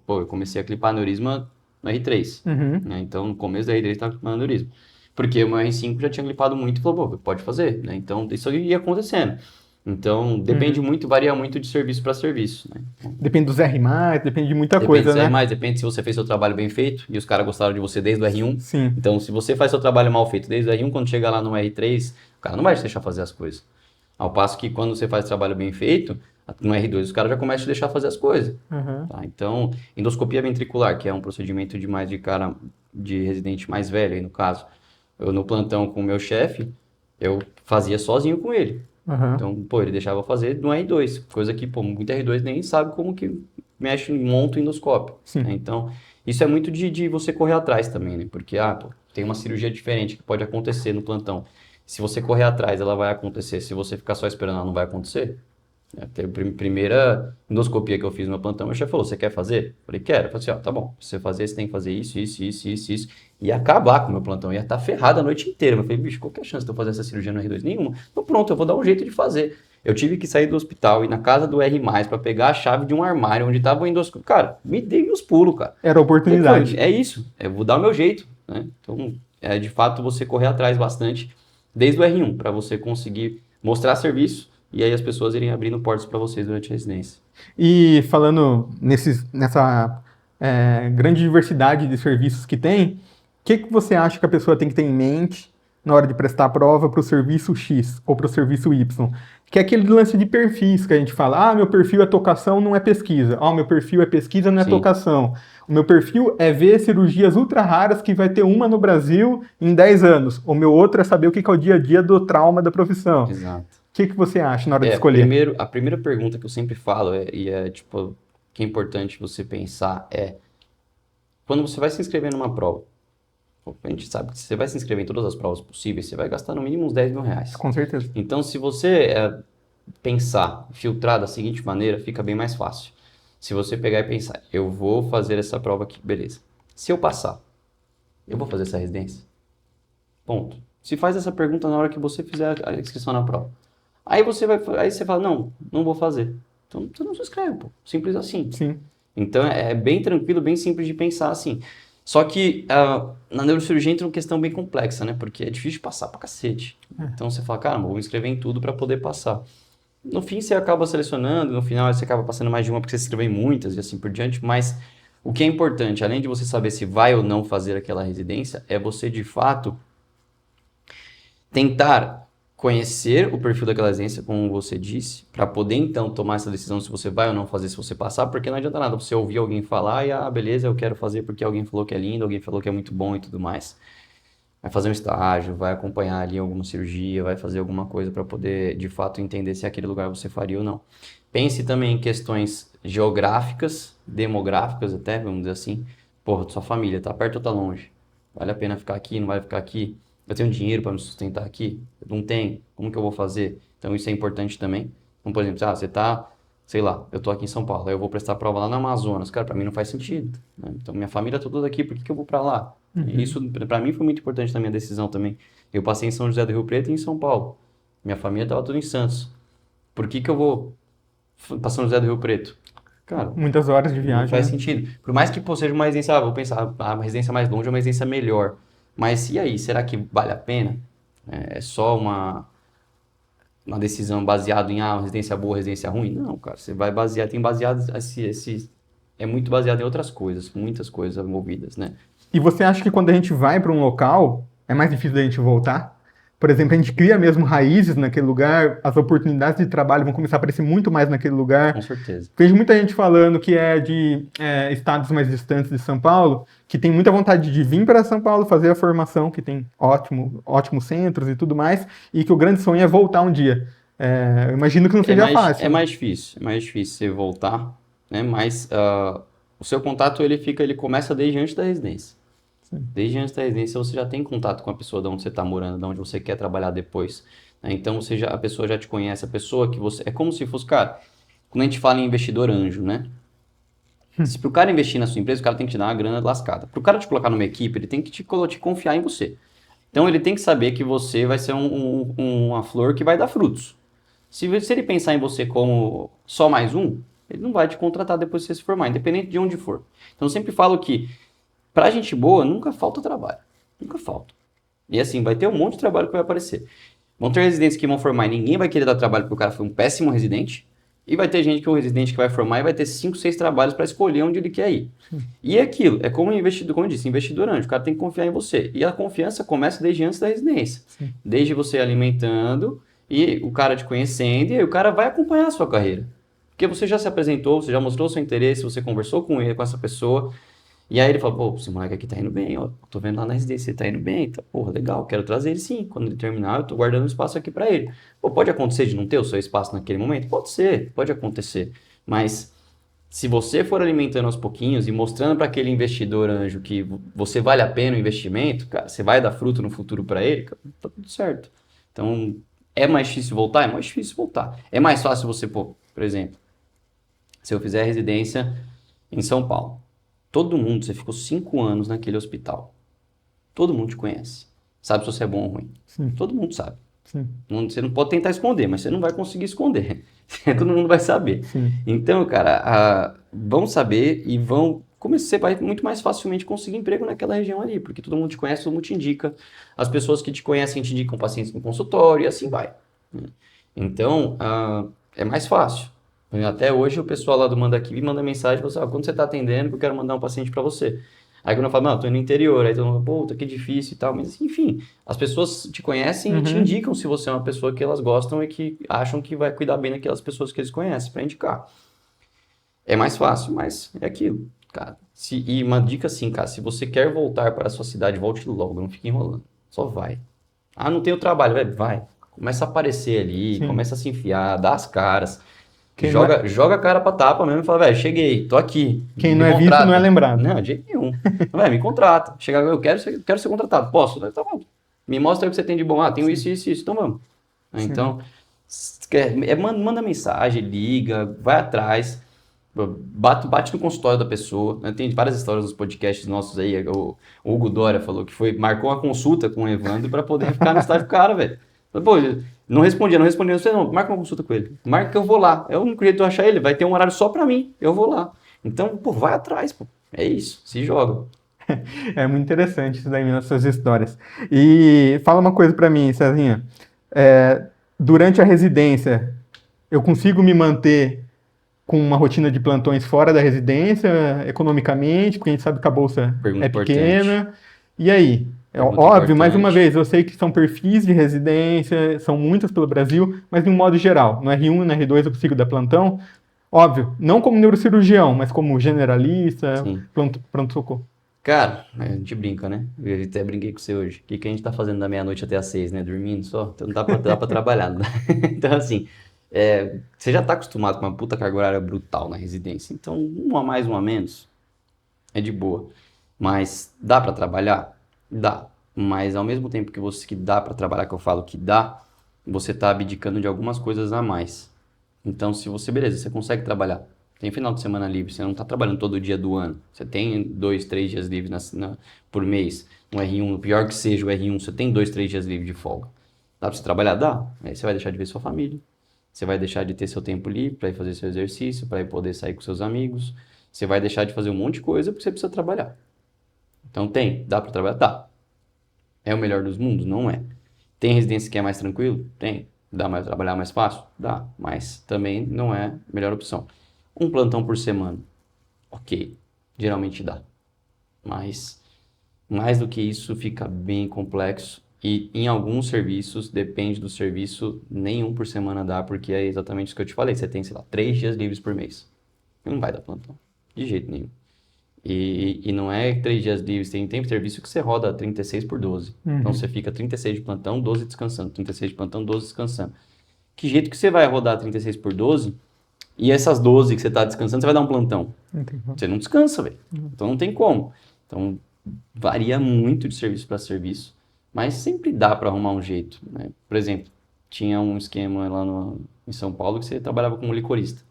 pô, eu comecei a clipar aneurisma no R3, Uhum. né? Então, no começo da R3 estava clipando aneurisma. Porque o meu R5 já tinha clipado muito e falou, pô, pode fazer, né? Então, isso ia acontecendo. Então, depende Uhum. muito, varia muito de serviço para serviço, né? Depende dos R+, depende de muita Depende coisa, se é né? mais, depende se você fez seu trabalho bem feito e os caras gostaram de você desde o R1. Sim. Então, se você faz seu trabalho mal feito desde o R1, quando chega lá no R3, o cara não vai te deixar fazer as coisas. Ao passo que quando você faz trabalho bem feito, no R2 os caras já começam a te deixar fazer as coisas. Uhum. Tá? Então, endoscopia ventricular, que é um procedimento de mais de cara de residente mais velho aí no caso. Eu no plantão com o meu chefe, eu fazia sozinho com ele. Uhum. Então, pô, ele deixava eu fazer no R2, coisa que, pô, muito R2 nem sabe como que mexe, monta o endoscópio, Sim. né? Então, isso é muito de você correr atrás também, né? Porque, pô, tem uma cirurgia diferente que pode acontecer no plantão. Se você correr atrás, ela vai acontecer. Se você ficar só esperando, ela não vai acontecer. A primeira endoscopia que eu fiz no meu plantão, meu chefe falou, você quer fazer? Eu falei, quero. Eu falei assim, ó, tá bom, pra você fazer, você tem que fazer isso. E acabar com o meu plantão, ia estar ferrado a noite inteira. Eu falei, bicho, qual que é a chance de eu fazer essa cirurgia no R2? Nenhuma. Então pronto, eu vou dar um jeito de fazer. Eu tive que sair do hospital e ir na casa do R+, para pegar a chave de um armário onde tava o endoscópio. Cara, me dei meus pulos, cara. Era a oportunidade. É isso, eu vou dar o meu jeito, né? Então, de fato, você correr atrás bastante desde o R1, para você conseguir mostrar serviço e aí as pessoas irem abrindo portas para vocês durante a residência. E falando nessa grande diversidade de serviços que tem, o que você acha que a pessoa tem que ter em mente na hora de prestar a prova para o serviço X ou para o serviço Y? Que é aquele lance de perfis que a gente fala, meu perfil é tocação, não é pesquisa. Meu perfil é pesquisa, não é Sim, tocação. O meu perfil é ver cirurgias ultra raras que vai ter uma no Brasil em 10 anos. O meu outro é saber o que é o dia a dia do trauma da profissão. exato. O que você acha na hora de escolher? A primeira pergunta que eu sempre falo, tipo, que é importante você pensar quando você vai se inscrever numa prova, a gente sabe que se você vai se inscrever em todas as provas possíveis, você vai gastar no mínimo uns 10 mil reais. Com certeza. Então, se você pensar, filtrar da seguinte maneira, fica bem mais fácil. Se você pegar e pensar, eu vou fazer essa prova aqui, beleza. Se eu passar, eu vou fazer essa residência? Ponto. Se faz essa pergunta na hora que você fizer a inscrição na prova. Aí você fala, não vou fazer. Então você não se inscreve, pô. Simples assim. Sim. Então é bem tranquilo, bem simples de pensar assim. Só que na neurocirurgia entra uma questão bem complexa, né? Porque é difícil de passar pra cacete. Então você fala, cara, vou me inscrever em tudo para poder passar. No fim você acaba selecionando, no final você acaba passando mais de uma porque você se inscreveu em muitas e assim por diante, mas o que é importante, além de você saber se vai ou não fazer aquela residência, é você de fato tentar conhecer o perfil daquela residência, como você disse, para poder então tomar essa decisão se você vai ou não fazer, se você passar, porque não adianta nada você ouvir alguém falar e, beleza, eu quero fazer porque alguém falou que é lindo, alguém falou que é muito bom e tudo mais. Vai fazer um estágio, vai acompanhar ali alguma cirurgia, vai fazer alguma coisa para poder, de fato, entender se aquele lugar você faria ou não. Pense também em questões geográficas, demográficas até, vamos dizer assim. Porra, sua família tá perto ou tá longe? Vale a pena ficar aqui, não vale ficar aqui? Eu tenho dinheiro para me sustentar aqui? Eu não tenho. Como que eu vou fazer? Então isso é importante também. Então, por exemplo, você tá, sei lá, eu tô aqui em São Paulo, aí eu vou prestar prova lá no Amazonas. Cara, para mim não faz sentido, né? Então minha família tá toda aqui, por que eu vou para lá? E isso para mim foi muito importante na minha decisão também. Eu passei em São José do Rio Preto e em São Paulo. Minha família tava tudo em Santos. Por que eu vou para São José do Rio Preto? Cara, Muitas horas de não viagem, faz né? sentido. Por mais que seja uma residência, vou pensar, uma residência mais longe é uma residência melhor. Mas e aí, será que vale a pena? É só uma decisão baseada em uma residência boa, residência ruim? Não, cara, você vai basear, tem baseado, é muito baseado em outras coisas, muitas coisas envolvidas, né? E você acha que quando a gente vai para um local, é mais difícil da gente voltar? por exemplo, a gente cria mesmo raízes naquele lugar, as oportunidades de trabalho vão começar a aparecer muito mais naquele lugar. Com certeza. Vejo muita gente falando que é de estados mais distantes de São Paulo, que tem muita vontade de vir para São Paulo fazer a formação, que tem ótimos centros e tudo mais, e que o grande sonho é voltar um dia. Eu imagino que não seja fácil. É mais difícil você voltar, né? Mas o seu contato ele começa desde antes da residência. Sim. Desde antes da residência você já tem contato com a pessoa de onde você está morando, de onde você quer trabalhar depois, né? Então a pessoa já te conhece, a pessoa que você... É como se fosse, cara, quando a gente fala em investidor anjo, né? Se pro cara investir na sua empresa, o cara tem que te dar uma grana lascada. Pro cara te colocar numa equipe, ele tem que te confiar em você. Então ele tem que saber que você vai ser uma flor que vai dar frutos. Se ele pensar em você como só mais um, ele não vai te contratar depois que você se formar, independente de onde for. Então eu sempre falo que pra gente boa, nunca falta trabalho. Nunca falta. E assim, vai ter um monte de trabalho que vai aparecer. Vão ter residentes que vão formar e ninguém vai querer dar trabalho porque o cara foi um péssimo residente. E vai ter gente que é um residente que vai formar e vai ter 5, 6 trabalhos para escolher onde ele quer ir. E é aquilo, é como investidor, como eu disse, investidor anjo, o cara tem que confiar em você. E a confiança começa desde antes da residência. Sim. Desde você alimentando e o cara te conhecendo, e aí o cara vai acompanhar a sua carreira. Porque você já se apresentou, você já mostrou seu interesse, você conversou com ele, com essa pessoa. E aí ele fala, pô, esse moleque aqui tá indo bem, ó, tô vendo lá na residência, ele tá indo bem, tá, porra, legal, quero trazer ele sim, quando ele terminar eu tô guardando um espaço aqui pra ele. Pô, pode acontecer de não ter o seu espaço naquele momento? Pode ser, pode acontecer, mas se você for alimentando aos pouquinhos e mostrando para aquele investidor anjo que você vale a pena o investimento, cara, você vai dar fruto no futuro pra ele, cara, tá tudo certo. Então, é mais difícil voltar? É mais difícil voltar. É mais fácil você, pô, por exemplo, se eu fizer residência em São Paulo, todo mundo, você ficou 5 anos naquele hospital. Todo mundo te conhece. Sabe se você é bom ou ruim. Sim. Todo mundo sabe. Sim. Você não pode tentar esconder, mas você não vai conseguir esconder. Todo mundo vai saber. Sim. Então, cara, vão saber e você vai muito mais facilmente conseguir emprego naquela região ali, porque todo mundo te conhece, todo mundo te indica. As pessoas que te conhecem te indicam pacientes no consultório e assim vai. Então, é mais fácil. Até hoje o pessoal lá do Manda Aqui me manda mensagem, fala assim, quando você está atendendo, eu quero mandar um paciente para você. Aí quando eu falo, não, eu tô no interior, aí todo mundo fala, puta, que difícil e tal, mas enfim, as pessoas te conhecem e te indicam se você é uma pessoa que elas gostam e que acham que vai cuidar bem daquelas pessoas que eles conhecem para indicar. É mais fácil, mas é aquilo, cara. E uma dica assim, cara, se você quer voltar para a sua cidade, volte logo, não fique enrolando, só vai. Ah, não tenho trabalho, vai. Começa a aparecer ali, Sim. começa a se enfiar, dá as caras. Quem Joga a cara pra tapa mesmo e fala, velho, cheguei, tô aqui. Quem me não é visto contrata. não é lembrado. Não, de jeito nenhum. Velho, me contrata. Chega, eu quero ser contratado. Posso? Tá bom. Me mostra o que você tem de bom. Ah, tenho isso, então vamos. Então, manda mensagem, liga, vai atrás, bate no consultório da pessoa. Né? Tem várias histórias nos podcasts nossos aí. O Hugo Dória falou que marcou uma consulta com o Evandro pra poder ficar no estágio do cara, velho. Pô, não respondia, não, marca uma consulta com ele. Marca que eu vou lá. É o único jeito de eu achar ele, vai ter um horário só pra mim. Eu vou lá. Então, pô, vai atrás, pô. É isso, se joga. É muito interessante isso daí nas suas histórias. E fala uma coisa pra mim, Cezinha. Durante a residência, eu consigo me manter com uma rotina de plantões fora da residência, economicamente, porque a gente sabe que a bolsa Pergunta é pequena. importante. E aí? Pergunta Óbvio, mais importante. uma vez, eu sei que são perfis de residência, são muitas pelo Brasil, mas de um modo geral. No R1 e no R2 eu consigo dar plantão. Óbvio, não como neurocirurgião, mas como generalista, Sim. pronto-socorro. Cara, a gente brinca, né? Eu até brinquei com você hoje. O que a gente tá fazendo da meia-noite até às 6, né? Dormindo só? Então não dá pra trabalhar. Não dá? Então, assim, você já tá acostumado com uma puta carga horária brutal na residência. Então, um a mais, um a menos, é de boa. Mas dá pra trabalhar? Dá. Mas ao mesmo tempo que dá pra trabalhar, que eu falo que dá, você tá abdicando de algumas coisas a mais. Então, se você, beleza, você consegue trabalhar. Tem final de semana livre, você não tá trabalhando todo dia do ano. Você tem 2, 3 dias livres por mês. No R1, pior que seja o R1, você tem 2, 3 dias livres de folga. Dá pra você trabalhar? Dá. Aí você vai deixar de ver sua família. Você vai deixar de ter seu tempo livre para ir fazer seu exercício, para ir poder sair com seus amigos. Você vai deixar de fazer um monte de coisa porque você precisa trabalhar. Então dá pra trabalhar? Dá. É o melhor dos mundos? Não é. Tem residência que é mais tranquilo? Tem. Dá mais trabalhar mais fácil? Dá. Mas também não é a melhor opção. Um plantão por semana? Ok. Geralmente dá. Mas mais do que isso fica bem complexo. E em alguns serviços, depende do serviço, nenhum por semana dá, porque é exatamente isso que eu te falei. Você tem, sei lá, 3 dias livres por mês. Não vai dar plantão. De jeito nenhum. E não é 3 dias livres, tem serviço que você roda 36 por 12. Então você fica 36 de plantão, 12 descansando. 36 de plantão, 12 descansando. Que jeito que você vai rodar 36 por 12 e essas 12 que você está descansando, você vai dar um plantão? Você não descansa, velho. Então não tem como. Então varia muito de serviço para serviço, mas sempre dá para arrumar um jeito, né? Por exemplo, tinha um esquema lá em São Paulo que você trabalhava como licorista.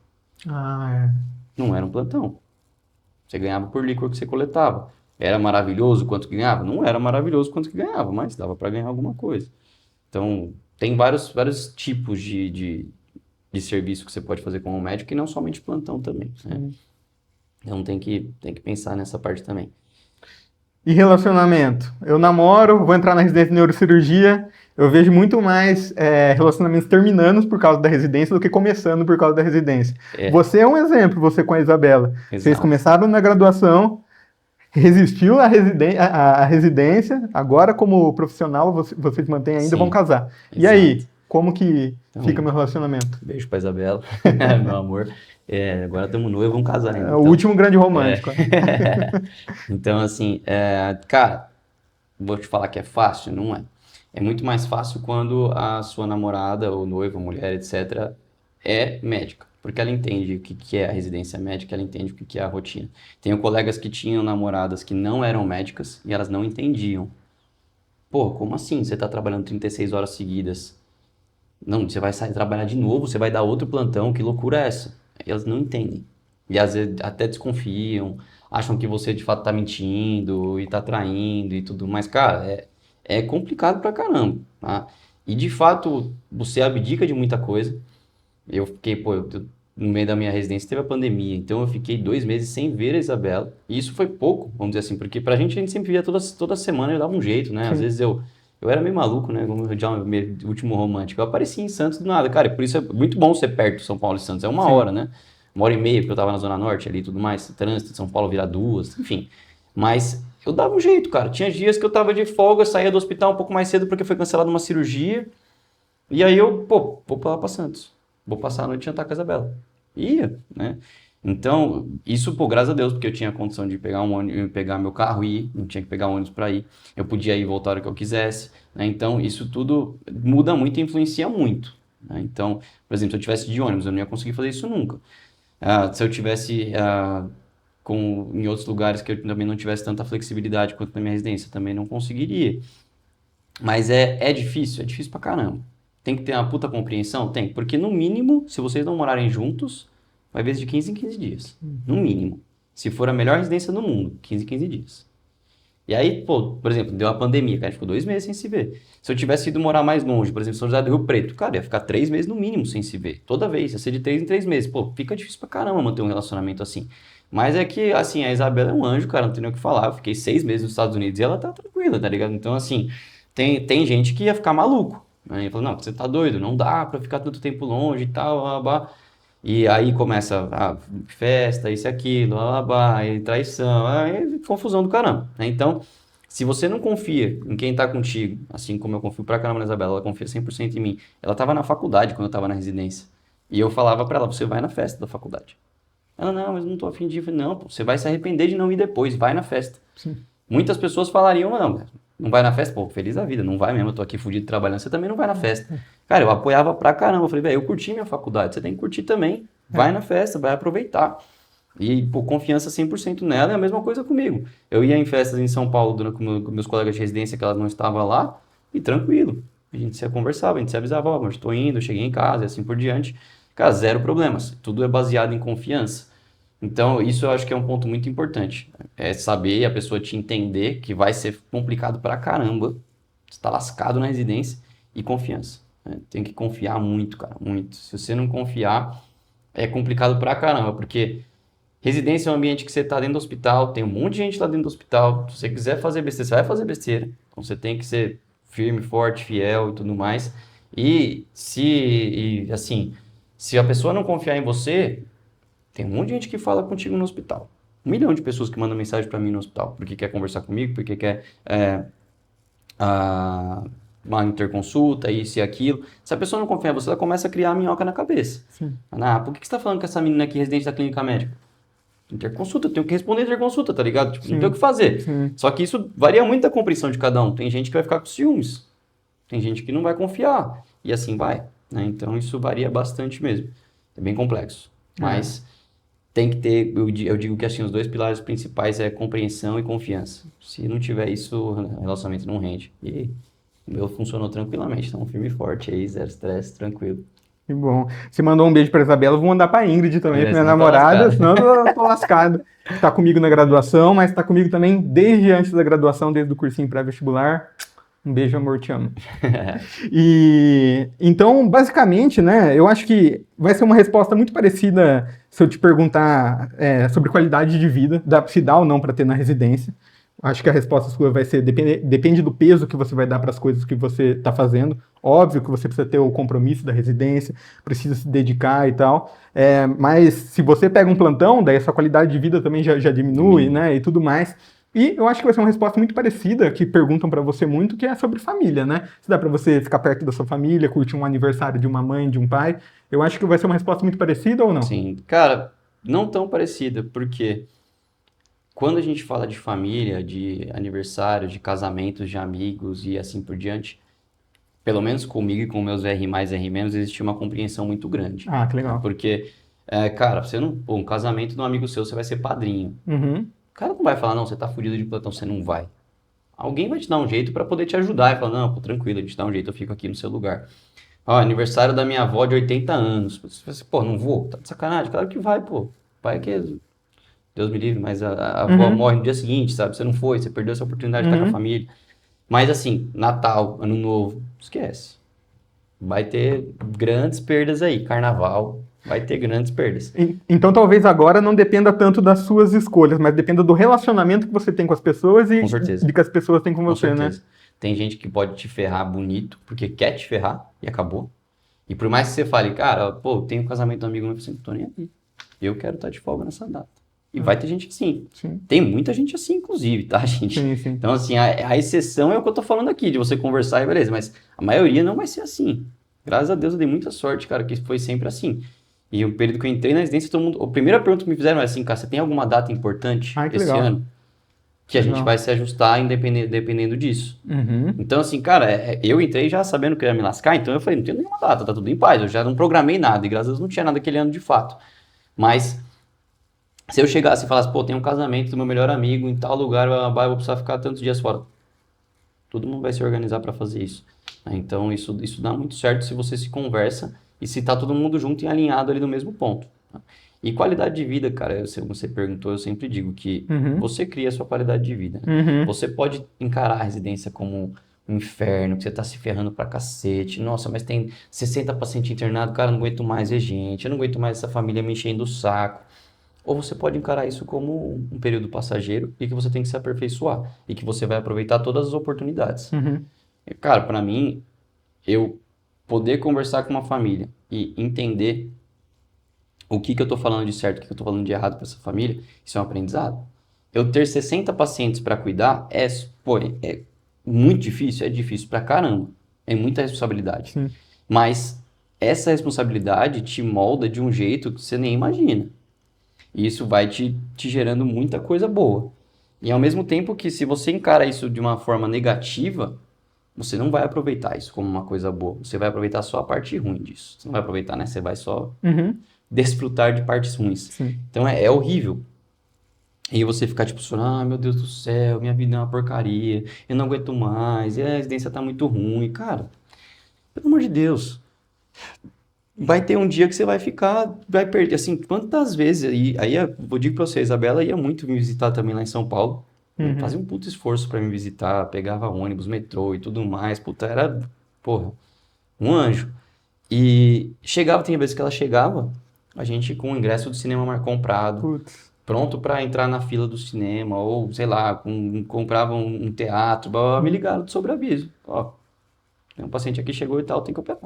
Ah, Não era um plantão. Você ganhava por licor que você coletava. Era maravilhoso quanto que ganhava? Não era maravilhoso quanto que ganhava, mas dava para ganhar alguma coisa. Então, tem vários tipos de serviço que você pode fazer como médico e não somente plantão também, né? Então, tem que pensar nessa parte também. E relacionamento? Eu namoro, vou entrar na residência de neurocirurgia, eu vejo muito mais relacionamentos terminando por causa da residência do que começando por causa da residência. É. Você é um exemplo, você com a Isabela. Vocês Exato. começaram na graduação, resistiu à residência, agora como profissional vocês mantêm ainda, Sim, vão casar. E exato. aí, como que Então, fica meu relacionamento? Beijo pra Isabela, meu amor. Agora estamos noivos, vamos casar ainda. É o último grande romântico. Então, assim, cara, vou te falar que é fácil? Não é. É muito mais fácil quando a sua namorada, ou noiva, mulher, etc., é médica. Porque ela entende o que é a residência médica, ela entende o que é a rotina. Tenho colegas que tinham namoradas que não eram médicas e elas não entendiam. Pô, como assim? Você está trabalhando 36 horas seguidas? Não, você vai sair trabalhar de novo, você vai dar outro plantão, que loucura é essa? Elas não entendem. E às vezes até desconfiam, acham que você de fato tá mentindo e tá traindo e tudo mais. Cara, é complicado pra caramba, tá? E de fato, você abdica de muita coisa. Eu fiquei, pô, no meio da minha residência teve a pandemia, então eu fiquei 2 meses sem ver a Isabela. E isso foi pouco, vamos dizer assim, porque pra gente a gente sempre via toda semana, eu dava um jeito, né? Às vezes eu era meio maluco, né? Como já meu último romântico. Eu aparecia em Santos do nada, cara. E por isso é muito bom ser perto de São Paulo e Santos. É uma hora, né? 1 hora e meia, porque eu tava na Zona Norte ali e tudo mais. Trânsito de São Paulo vira 2, enfim. Mas eu dava um jeito, cara. Tinha dias que eu tava de folga, saía do hospital um pouco mais cedo porque foi cancelada uma cirurgia. E aí eu, pô, vou lá pra Santos. Vou passar a noite em jantar com a Isabela. Ia, né? Então, isso, pô, graças a Deus, porque eu tinha a condição de pegar um ônibus, pegar meu carro e ir, não tinha que pegar ônibus para ir. Eu podia ir e voltar a hora que eu quisesse, né? Então, isso tudo muda muito e influencia muito, né? Então, por exemplo, se eu tivesse de ônibus, eu não ia conseguir fazer isso nunca. Se eu tivesse em outros lugares que eu também não tivesse tanta flexibilidade quanto na minha residência, eu também não conseguiria. Mas é difícil pra caramba. Tem que ter uma puta compreensão? Tem, porque no mínimo, se vocês não morarem juntos, vai ver de 15 em 15 dias. No mínimo. Se for a melhor residência do mundo, 15 em 15 dias. E aí, pô, por exemplo, deu a pandemia, cara, a gente ficou 2 meses sem se ver. Se eu tivesse ido morar mais longe, por exemplo, São José do Rio Preto, cara, ia ficar 3 meses no mínimo sem se ver. Toda vez, ia ser de 3 em 3 meses. Pô, fica difícil pra caramba manter um relacionamento assim. Mas é que, assim, a Isabela é um anjo, cara, não tem nem o que falar. Eu fiquei 6 meses nos Estados Unidos e ela tá tranquila, tá ligado? Então, assim, tem gente que ia ficar maluco. Aí falou, não, você tá doido, não dá pra ficar tanto tempo longe e tal, blá, blá. E aí começa a festa, isso e aquilo, blá, blá, blá, aí traição, aí confusão do caramba, né? Então, se você não confia em quem tá contigo, assim como eu confio pra caramba na Isabela, ela confia 100% em mim. Ela tava na faculdade quando eu tava na residência. E eu falava pra ela, você vai na festa da faculdade. Ela, não, mas não tô afim de ir. Eu falei, não, pô, você vai se arrepender de não ir depois, vai na festa. Sim. Muitas pessoas falariam, não vai na festa? Pô, feliz da vida, não vai mesmo, eu tô aqui fudido trabalhando, você também não vai na festa. Cara, eu apoiava pra caramba, eu falei, velho, eu curti minha faculdade, você tem que curtir também, vai na festa, vai aproveitar. E, pô, confiança 100% nela é a mesma coisa comigo. Eu ia em festas em São Paulo com meus colegas de residência, que elas não estavam lá, e tranquilo. A gente se conversava, a gente se avisava, ó, mas tô indo, cheguei em casa, e assim por diante. Cara, zero problemas. Tudo é baseado em confiança. Então, isso eu acho que é um ponto muito importante. É saber a pessoa te entender que vai ser complicado pra caramba. Você tá lascado na residência e confiança, né? Tem que confiar muito, cara, muito. Se você não confiar, é complicado pra caramba, porque residência é um ambiente que você tá dentro do hospital, tem um monte de gente lá dentro do hospital. Se você quiser fazer besteira, você vai fazer besteira. Então, você tem que ser firme, forte, fiel e tudo mais. Assim, se a pessoa não confiar em você, tem um monte de gente que fala contigo no hospital. 1 milhão de pessoas que mandam mensagem para mim no hospital, porque quer conversar comigo, porque quer uma interconsulta, isso e aquilo. Se a pessoa não confia em você, ela começa a criar a minhoca na cabeça. Sim. Por que você está falando com essa menina aqui, residente da clínica médica? Interconsulta, eu tenho que responder interconsulta, tá ligado? Tipo, não tem o que fazer. Sim. Só que isso varia muito da compreensão de cada um. Tem gente que vai ficar com ciúmes, tem gente que não vai confiar, e assim vai, né? Então isso varia bastante mesmo. É bem complexo. Mas tem que ter, eu digo que assim, os dois pilares principais é compreensão e confiança. Se não tiver isso, o relacionamento não rende. E o meu funcionou tranquilamente, então firme e forte aí, zero estresse, tranquilo. Que bom. Você mandou um beijo pra Isabela, eu vou mandar pra Ingrid também, minha Senão tá namorada, lascado. senão eu tô lascado. Tá comigo na graduação, mas tá comigo também desde antes da graduação, desde o cursinho pré-vestibular. Um beijo, amor, te amo. E então, basicamente, né, eu acho que vai ser uma resposta muito parecida se eu te perguntar sobre qualidade de vida, se dá ou não para ter na residência. Acho que a resposta sua vai ser depende do peso que você vai dar para as coisas que você está fazendo. Óbvio que você precisa ter o compromisso da residência, precisa se dedicar e tal. Mas se você pega um plantão, daí a sua qualidade de vida também já diminui, né, e tudo mais. E eu acho que vai ser uma resposta muito parecida, que perguntam pra você muito, que é sobre família, né? Se dá pra você ficar perto da sua família, curtir um aniversário de uma mãe, de um pai. Eu acho que vai ser uma resposta muito parecida ou não? Sim, cara, não tão parecida, porque quando a gente fala de família, de aniversário, de casamentos, de amigos e assim por diante, pelo menos comigo e com meus R+, R-, existe uma compreensão muito grande. Ah, que legal. Porque, cara, você não, pô, um casamento de um amigo seu, você vai ser padrinho. Uhum. O cara não vai falar, não, você tá fudido de plantão, você não vai. Alguém vai te dar um jeito pra poder te ajudar e falar, não, pô, tranquilo, a gente dá um jeito, eu fico aqui no seu lugar. Ó, aniversário da minha avó de 80 anos. Você fala assim, pô, não vou? Tá de sacanagem? Claro que vai, pô. Vai que Deus me livre, mas a avó morre no dia seguinte, sabe? Você não foi, você perdeu essa oportunidade de estar com a família. Mas assim, Natal, Ano Novo, esquece. Vai ter grandes perdas aí. Carnaval, vai ter grandes perdas. Então talvez agora não dependa tanto das suas escolhas, mas dependa do relacionamento que você tem com as pessoas e Com certeza. de que as pessoas têm com você, certeza. né? Tem gente que pode te ferrar bonito, porque quer te ferrar e acabou. E por mais que você fale, cara, pô, tem um casamento do amigo meu, eu não tô nem aí. Eu quero estar de folga nessa data. E vai ter gente assim. Sim. Tem muita gente assim, inclusive, tá, gente? Sim, sim. Então, assim, a exceção é o que eu tô falando aqui, de você conversar e beleza, mas a maioria não vai ser assim. Graças a Deus eu dei muita sorte, cara, que foi sempre assim. E o período que eu entrei na residência, todo mundo... A primeira pergunta que me fizeram é assim, cara, você tem alguma data importante Ai, que esse legal. ano? Que a gente Legal. vai se ajustar dependendo disso. Uhum. Então, assim, cara, eu entrei já sabendo que eu ia me lascar, então eu falei, não tenho nenhuma data, tá tudo em paz. Eu já não programei nada, e graças a Deus não tinha nada aquele ano de fato. Mas, se eu chegasse e falasse, pô, tem um casamento do meu melhor amigo em tal lugar, eu vou precisar ficar tantos dias fora. Todo mundo vai se organizar para fazer isso. Né? Então, isso dá muito certo se você se conversa e se tá todo mundo junto e alinhado ali no mesmo ponto. Tá? E qualidade de vida, cara, você perguntou, eu sempre digo que você cria a sua qualidade de vida. Né? Uhum. Você pode encarar a residência como um inferno, que você tá se ferrando pra cacete. Nossa, mas tem 60 pacientes internados, cara, não aguento mais ver gente, eu não aguento mais essa família me enchendo o saco. Ou você pode encarar isso como um período passageiro e que você tem que se aperfeiçoar e que você vai aproveitar todas as oportunidades. Uhum. Cara, pra mim, eu poder conversar com uma família e entender o que eu tô falando de certo, o que eu tô falando de errado pra essa família, isso é um aprendizado. Eu ter 60 pacientes pra cuidar é muito difícil, é difícil pra caramba. É muita responsabilidade. Sim. Mas essa responsabilidade te molda de um jeito que você nem imagina. E isso vai te gerando muita coisa boa. E ao mesmo tempo que se você encara isso de uma forma negativa, você não vai aproveitar isso como uma coisa boa. Você vai aproveitar só a parte ruim disso. Você não vai aproveitar, né? Você vai só desfrutar de partes ruins. Sim. Então é horrível. E você ficar tipo, ah, meu Deus do céu, minha vida é uma porcaria, eu não aguento mais, e a residência tá muito ruim. Cara, pelo amor de Deus, vai ter um dia que você vai ficar, vai perder, assim, quantas vezes, aí eu digo pra você, a Isabela ia muito me visitar também lá em São Paulo, fazia um puto esforço pra me visitar, pegava ônibus, metrô e tudo mais, puta, era, porra, um anjo. E tem vezes que ela chegava, a gente com o ingresso do cinema comprado, Putz. pronto pra entrar na fila do cinema, ou sei lá, comprava um teatro, blá, blá, blá, me ligaram de sobreaviso, ó, tem um paciente aqui, chegou e tal, tem que operar.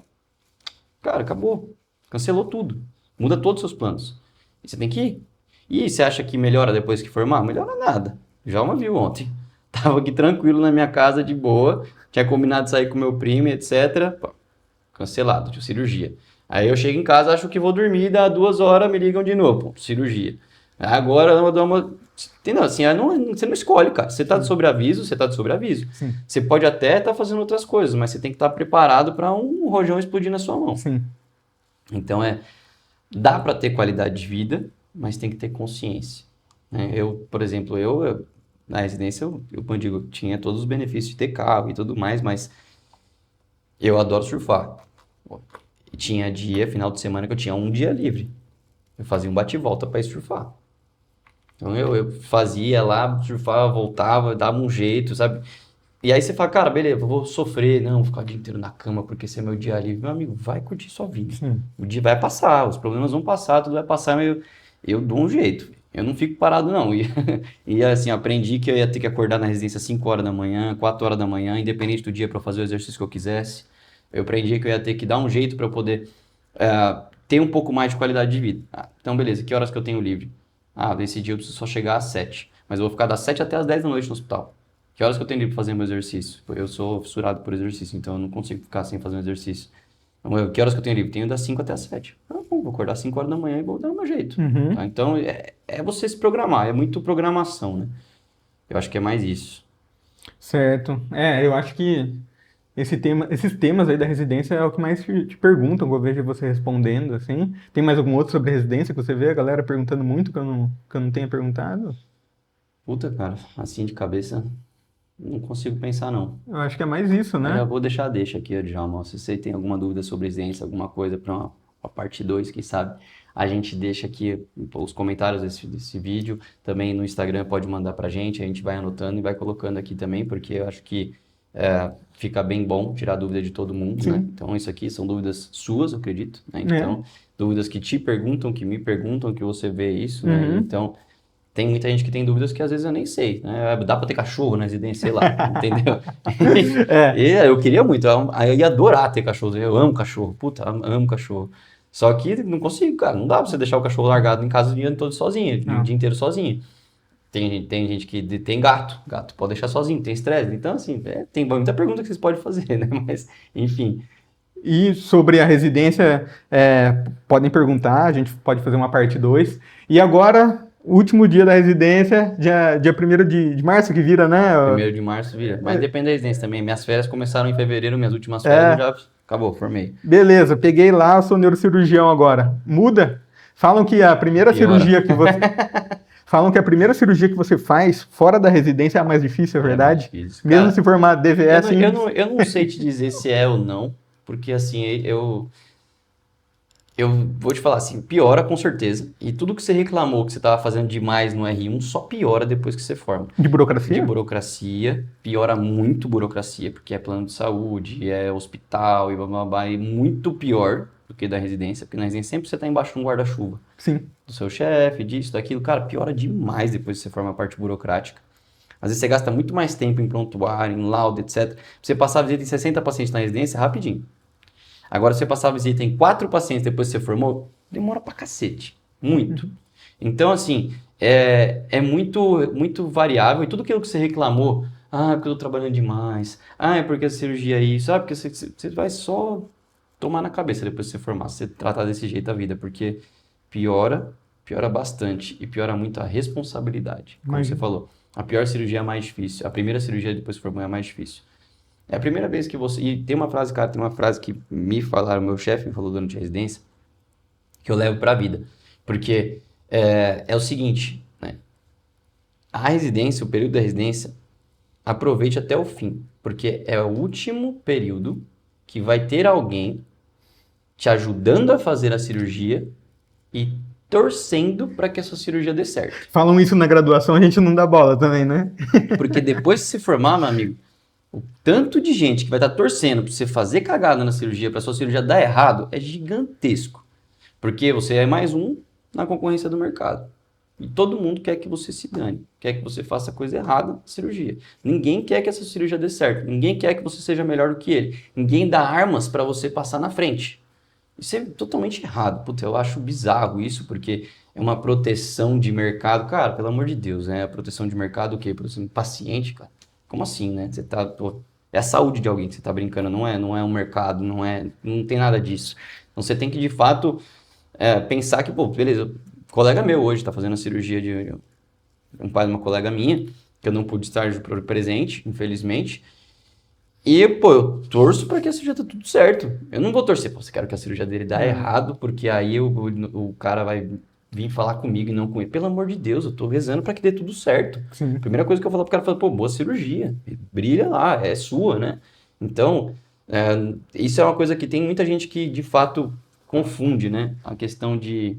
Cara, acabou. Cancelou tudo. Muda todos os seus planos. E você tem que ir. E você acha que melhora depois que formar? Melhora nada. Já uma viu ontem. Tava aqui tranquilo na minha casa, de boa. tinha combinado de sair com meu primo, etc. Pô, cancelado, de cirurgia. Aí eu chego em casa, acho que vou dormir, dá 2 horas, me ligam de novo, pô, cirurgia. Agora eu dou uma... Entendeu? Assim, você não escolhe, cara. Você tá de sobreaviso, você tá de sobreaviso. Sim. Você pode até estar fazendo outras coisas, mas você tem que estar preparado para um rojão explodir na sua mão. Sim. Então, dá para ter qualidade de vida, mas tem que ter consciência. Né? Eu, por exemplo, na residência, eu digo, tinha todos os benefícios de ter carro e tudo mais, mas eu adoro surfar. E tinha final de semana que eu tinha um dia livre. Eu fazia um bate-volta para ir surfar. Então eu fazia lá, surfava, voltava, dava um jeito, sabe? E aí você fala, cara, beleza, eu vou sofrer, não, vou ficar o dia inteiro na cama porque esse é meu dia livre. Meu amigo, vai curtir sua vida. Sim. O dia vai passar, os problemas vão passar, tudo vai passar, mas eu dou um jeito. Eu não fico parado, não. E assim, aprendi que eu ia ter que acordar na residência 5 horas da manhã, 4 horas da manhã, independente do dia para fazer o exercício que eu quisesse. Eu aprendi que eu ia ter que dar um jeito para eu poder ter um pouco mais de qualidade de vida. Então, beleza, que horas que eu tenho livre? Nesse dia eu preciso só chegar às 7. Mas eu vou ficar das 7 até às 10 da noite no hospital. Que horas que eu tenho livre para fazer meu exercício? Eu sou fissurado por exercício, então eu não consigo ficar sem fazer um exercício. Então, que horas que eu tenho livre? Tenho das 5 até as 7. Vou acordar às 5 horas da manhã e vou dar o meu jeito. Uhum. Tá? Então, é você se programar. É muito programação, né? Eu acho que é mais isso. Certo. Eu acho que esses temas aí da residência é o que mais te perguntam, eu vejo você respondendo, assim. Tem mais algum outro sobre residência que você vê a galera perguntando muito que eu não tenha perguntado? Puta, cara, assim de cabeça, não consigo pensar, não. Eu acho que é mais isso, Mas né? eu vou deixa aqui, Djalma. Se você tem alguma dúvida sobre residência, alguma coisa para uma parte 2, quem sabe, a gente deixa aqui os comentários desse vídeo. Também no Instagram pode mandar pra gente, a gente vai anotando e vai colocando aqui também, porque eu acho que fica bem bom tirar dúvida de todo mundo, Sim. né? Então, isso aqui são dúvidas suas, eu acredito, né? Então, dúvidas que te perguntam, que me perguntam, que você vê isso, né? Uhum. Então, tem muita gente que tem dúvidas que às vezes eu nem sei, né? Dá pra ter cachorro na residência, sei lá, entendeu? E eu queria muito, eu ia adorar ter cachorro, eu amo cachorro, puta, amo cachorro. Só que não consigo, cara, não dá pra você deixar o cachorro largado em casa o dia todo sozinho, o dia inteiro sozinho. Tem gente que tem gato pode deixar sozinho, tem estresse. Então, assim, tem muita pergunta que vocês podem fazer, né? Mas, enfim. E sobre a residência, podem perguntar, a gente pode fazer uma parte 2. E agora, último dia da residência, dia 1º de março que vira, né? 1º de março vira. Mas depende da residência também. Minhas férias começaram em fevereiro, minhas últimas férias eu já acabou, formei. Beleza, peguei lá, sou neurocirurgião agora. Muda? Falam que a primeira cirurgia que você... Falam que a primeira cirurgia que você faz fora da residência é a mais difícil, é verdade? Mais difícil. Mesmo Cara, se formar DVS... Eu não sei te dizer se é ou não, porque assim, eu vou te falar assim, piora com certeza. E tudo que você reclamou que você estava fazendo demais no R1 só piora depois que você forma. De burocracia? De burocracia, piora muito burocracia, porque é plano de saúde, é hospital e blá blá blá, e muito pior do que da residência, porque na residência sempre você está embaixo de um guarda-chuva. Sim. Do seu chefe, disso, daquilo. Cara, piora demais depois que você forma a parte burocrática. Às vezes você gasta muito mais tempo em prontuário, em laudo, etc. Pra você passar a visita em 60 pacientes na residência, rapidinho. Agora, se você passar a visita em 4 pacientes depois que você formou, demora pra cacete. Muito. Então, assim, é muito, muito variável. E tudo aquilo que você reclamou, porque eu tô trabalhando demais, é porque a cirurgia é isso, porque você vai só tomar na cabeça depois que você formar, se você tratar desse jeito a vida, porque piora bastante e piora muito a responsabilidade. Como você falou, a pior cirurgia é a mais difícil, a primeira cirurgia depois que formou é a mais difícil. É a primeira vez que você... E tem uma frase, cara, que me falaram, meu chefe me falou durante a residência, que eu levo pra vida. Porque é o seguinte, né? A residência, o período da residência, aproveite até o fim. Porque é o último período que vai ter alguém te ajudando a fazer a cirurgia e torcendo para que essa cirurgia dê certo. Falam isso na graduação, a gente não dá bola também, né? Porque depois de se formar, meu amigo, o tanto de gente que vai estar torcendo para você fazer cagada na cirurgia, para sua cirurgia dar errado, é gigantesco. Porque você é mais um na concorrência do mercado. E todo mundo quer que você se dane, quer que você faça coisa errada na cirurgia. Ninguém quer que essa cirurgia dê certo, ninguém quer que você seja melhor do que ele. Ninguém dá armas para você passar na frente. Isso é totalmente errado. Puta, eu acho bizarro isso, porque é uma proteção de mercado. Cara, pelo amor de Deus, né? A proteção de mercado o quê? Proteção de paciente, cara. Como assim, né? Você tá... É a saúde de alguém que você está brincando, não é um mercado, não tem nada disso. Então você tem que, de fato, pensar que, pô, beleza, colega meu hoje está fazendo a cirurgia de um pai de uma colega minha, que eu não pude estar presente, infelizmente. E, pô, eu torço para que a cirurgia tá tudo certo. Eu não vou torcer, pô, você quer que a cirurgia dele dê errado, porque aí o cara vai vir falar comigo e não com ele. Pelo amor de Deus, eu tô rezando para que dê tudo certo. Sim. Primeira coisa que eu falo pro cara, pô, boa cirurgia, brilha lá, é sua, né? Então, isso é uma coisa que tem muita gente que, de fato, confunde, né? A questão de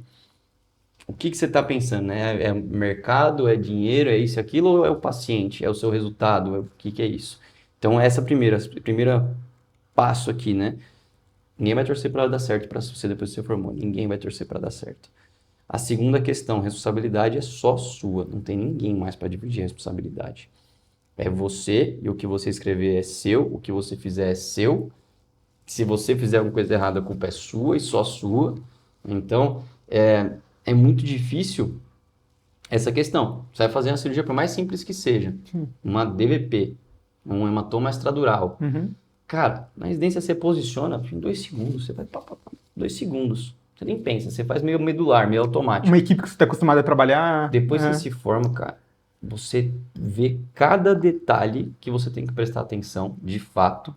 o que você está pensando, né? É mercado, é dinheiro, é isso e aquilo, ou é o paciente, é o seu resultado, o que é isso? Então, essa primeira passo aqui, né? Ninguém vai torcer para dar certo para você depois que você formou. Ninguém vai torcer para dar certo. A segunda questão, responsabilidade é só sua. Não tem ninguém mais para dividir a responsabilidade. É você e o que você escrever é seu, o que você fizer é seu. Se você fizer alguma coisa errada, a culpa é sua e só sua. Então, é muito difícil essa questão. Você vai fazer uma cirurgia, por mais simples que seja, uma DVP, um hematoma extradural. Cara, na residência você posiciona em 2 segundos, você vai 2 segundos. Você nem pensa, você faz meio medular, meio automático. Uma equipe que você está acostumado a trabalhar. Depois que você se forma, cara, você vê cada detalhe que você tem que prestar atenção, de fato.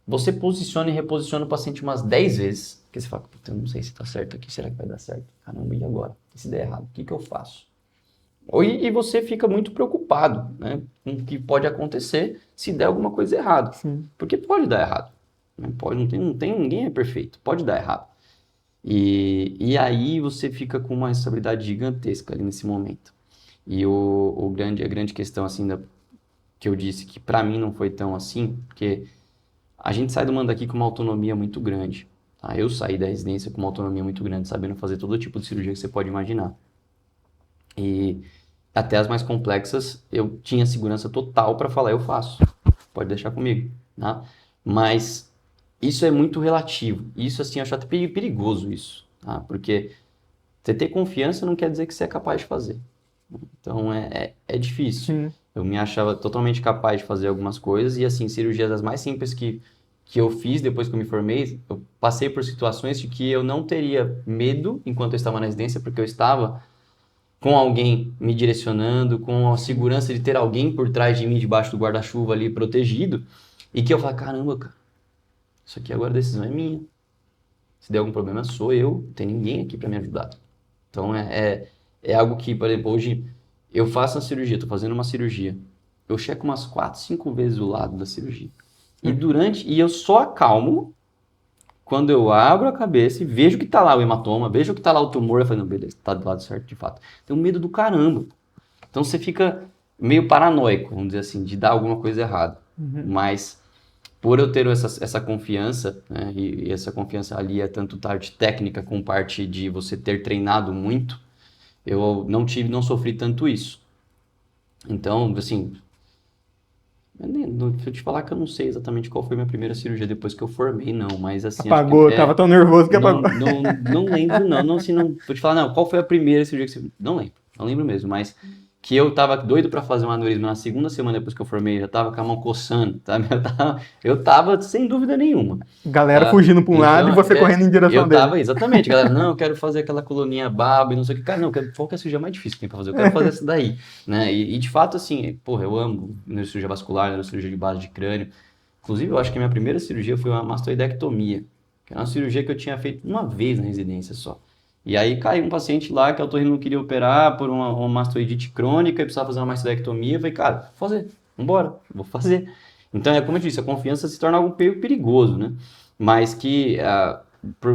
Você posiciona e reposiciona o paciente umas 10 vezes. Porque você fala, puta, eu não sei se tá certo aqui, será que vai dar certo? Caramba, e agora? E se der errado, o que eu faço? E você fica muito preocupado, né, com o que pode acontecer se der alguma coisa errada. Sim. Porque pode dar errado. Ninguém é perfeito, pode dar errado. E aí você fica com uma responsabilidade gigantesca ali nesse momento. E a grande questão, assim, que eu disse que pra mim não foi tão assim, porque a gente sai do Manda Aqui com uma autonomia muito grande. Tá? Eu saí da residência com uma autonomia muito grande, sabendo fazer todo tipo de cirurgia que você pode imaginar. E até as mais complexas, eu tinha segurança total para falar, eu faço. Pode deixar comigo. Tá? Mas isso é muito relativo. Isso, assim, eu acho até perigoso isso. Tá? Porque você ter confiança não quer dizer que você é capaz de fazer. Então, é difícil. Sim. Eu me achava totalmente capaz de fazer algumas coisas. E, assim, cirurgias das mais simples que eu fiz depois que eu me formei, eu passei por situações de que eu não teria medo enquanto eu estava na residência, porque eu estava com alguém me direcionando, com a segurança de ter alguém por trás de mim, debaixo do guarda-chuva ali, protegido, e que eu falo, caramba, cara, isso aqui agora a decisão é minha. Se der algum problema, sou eu, não tem ninguém aqui para me ajudar. Então, é algo que, por exemplo, hoje eu faço uma cirurgia, estou fazendo uma cirurgia, eu checo umas 4, 5 vezes o lado da cirurgia. E eu só acalmo quando eu abro a cabeça e vejo que tá lá o hematoma, vejo que tá lá o tumor, eu falo, não, beleza, tá do lado certo de fato. Tenho medo do caramba. Então você fica meio paranoico, vamos dizer assim, de dar alguma coisa errada. Mas por eu ter essa confiança, né, e essa confiança ali é tanto parte técnica como parte de você ter treinado muito, eu não sofri tanto isso. Então, assim, se eu te falar que eu não sei exatamente qual foi a minha primeira cirurgia depois que eu formei, não, mas assim... Apagou, acho que, tava tão nervoso que apagou. Não lembro, não, assim, não, vou te falar, não, qual foi a primeira cirurgia que você... Não lembro mesmo, mas que eu tava doido pra fazer um aneurisma na segunda semana depois que eu formei, já tava com a mão coçando, sabe? Eu tava sem dúvida nenhuma. Galera fugindo pra um lado e você correndo em direção dele. Eu tava, exatamente, galera, não, eu quero fazer aquela coluninha baba e não sei o que, cara, não, qual que é a cirurgia mais difícil que tem pra fazer? Eu quero fazer essa daí, né? E de fato, assim, porra, eu amo neurocirurgia vascular, neurocirurgia de base de crânio. Inclusive, eu acho que a minha primeira cirurgia foi uma mastoidectomia, que era uma cirurgia que eu tinha feito uma vez na residência só. E aí caiu um paciente lá que a otorrino não queria operar por uma mastoidite crônica e precisava fazer uma mastectomia. Eu falei, cara, vou fazer, vambora, vou fazer. Então, como eu disse, a confiança se torna algo meio perigoso, né? Mas que,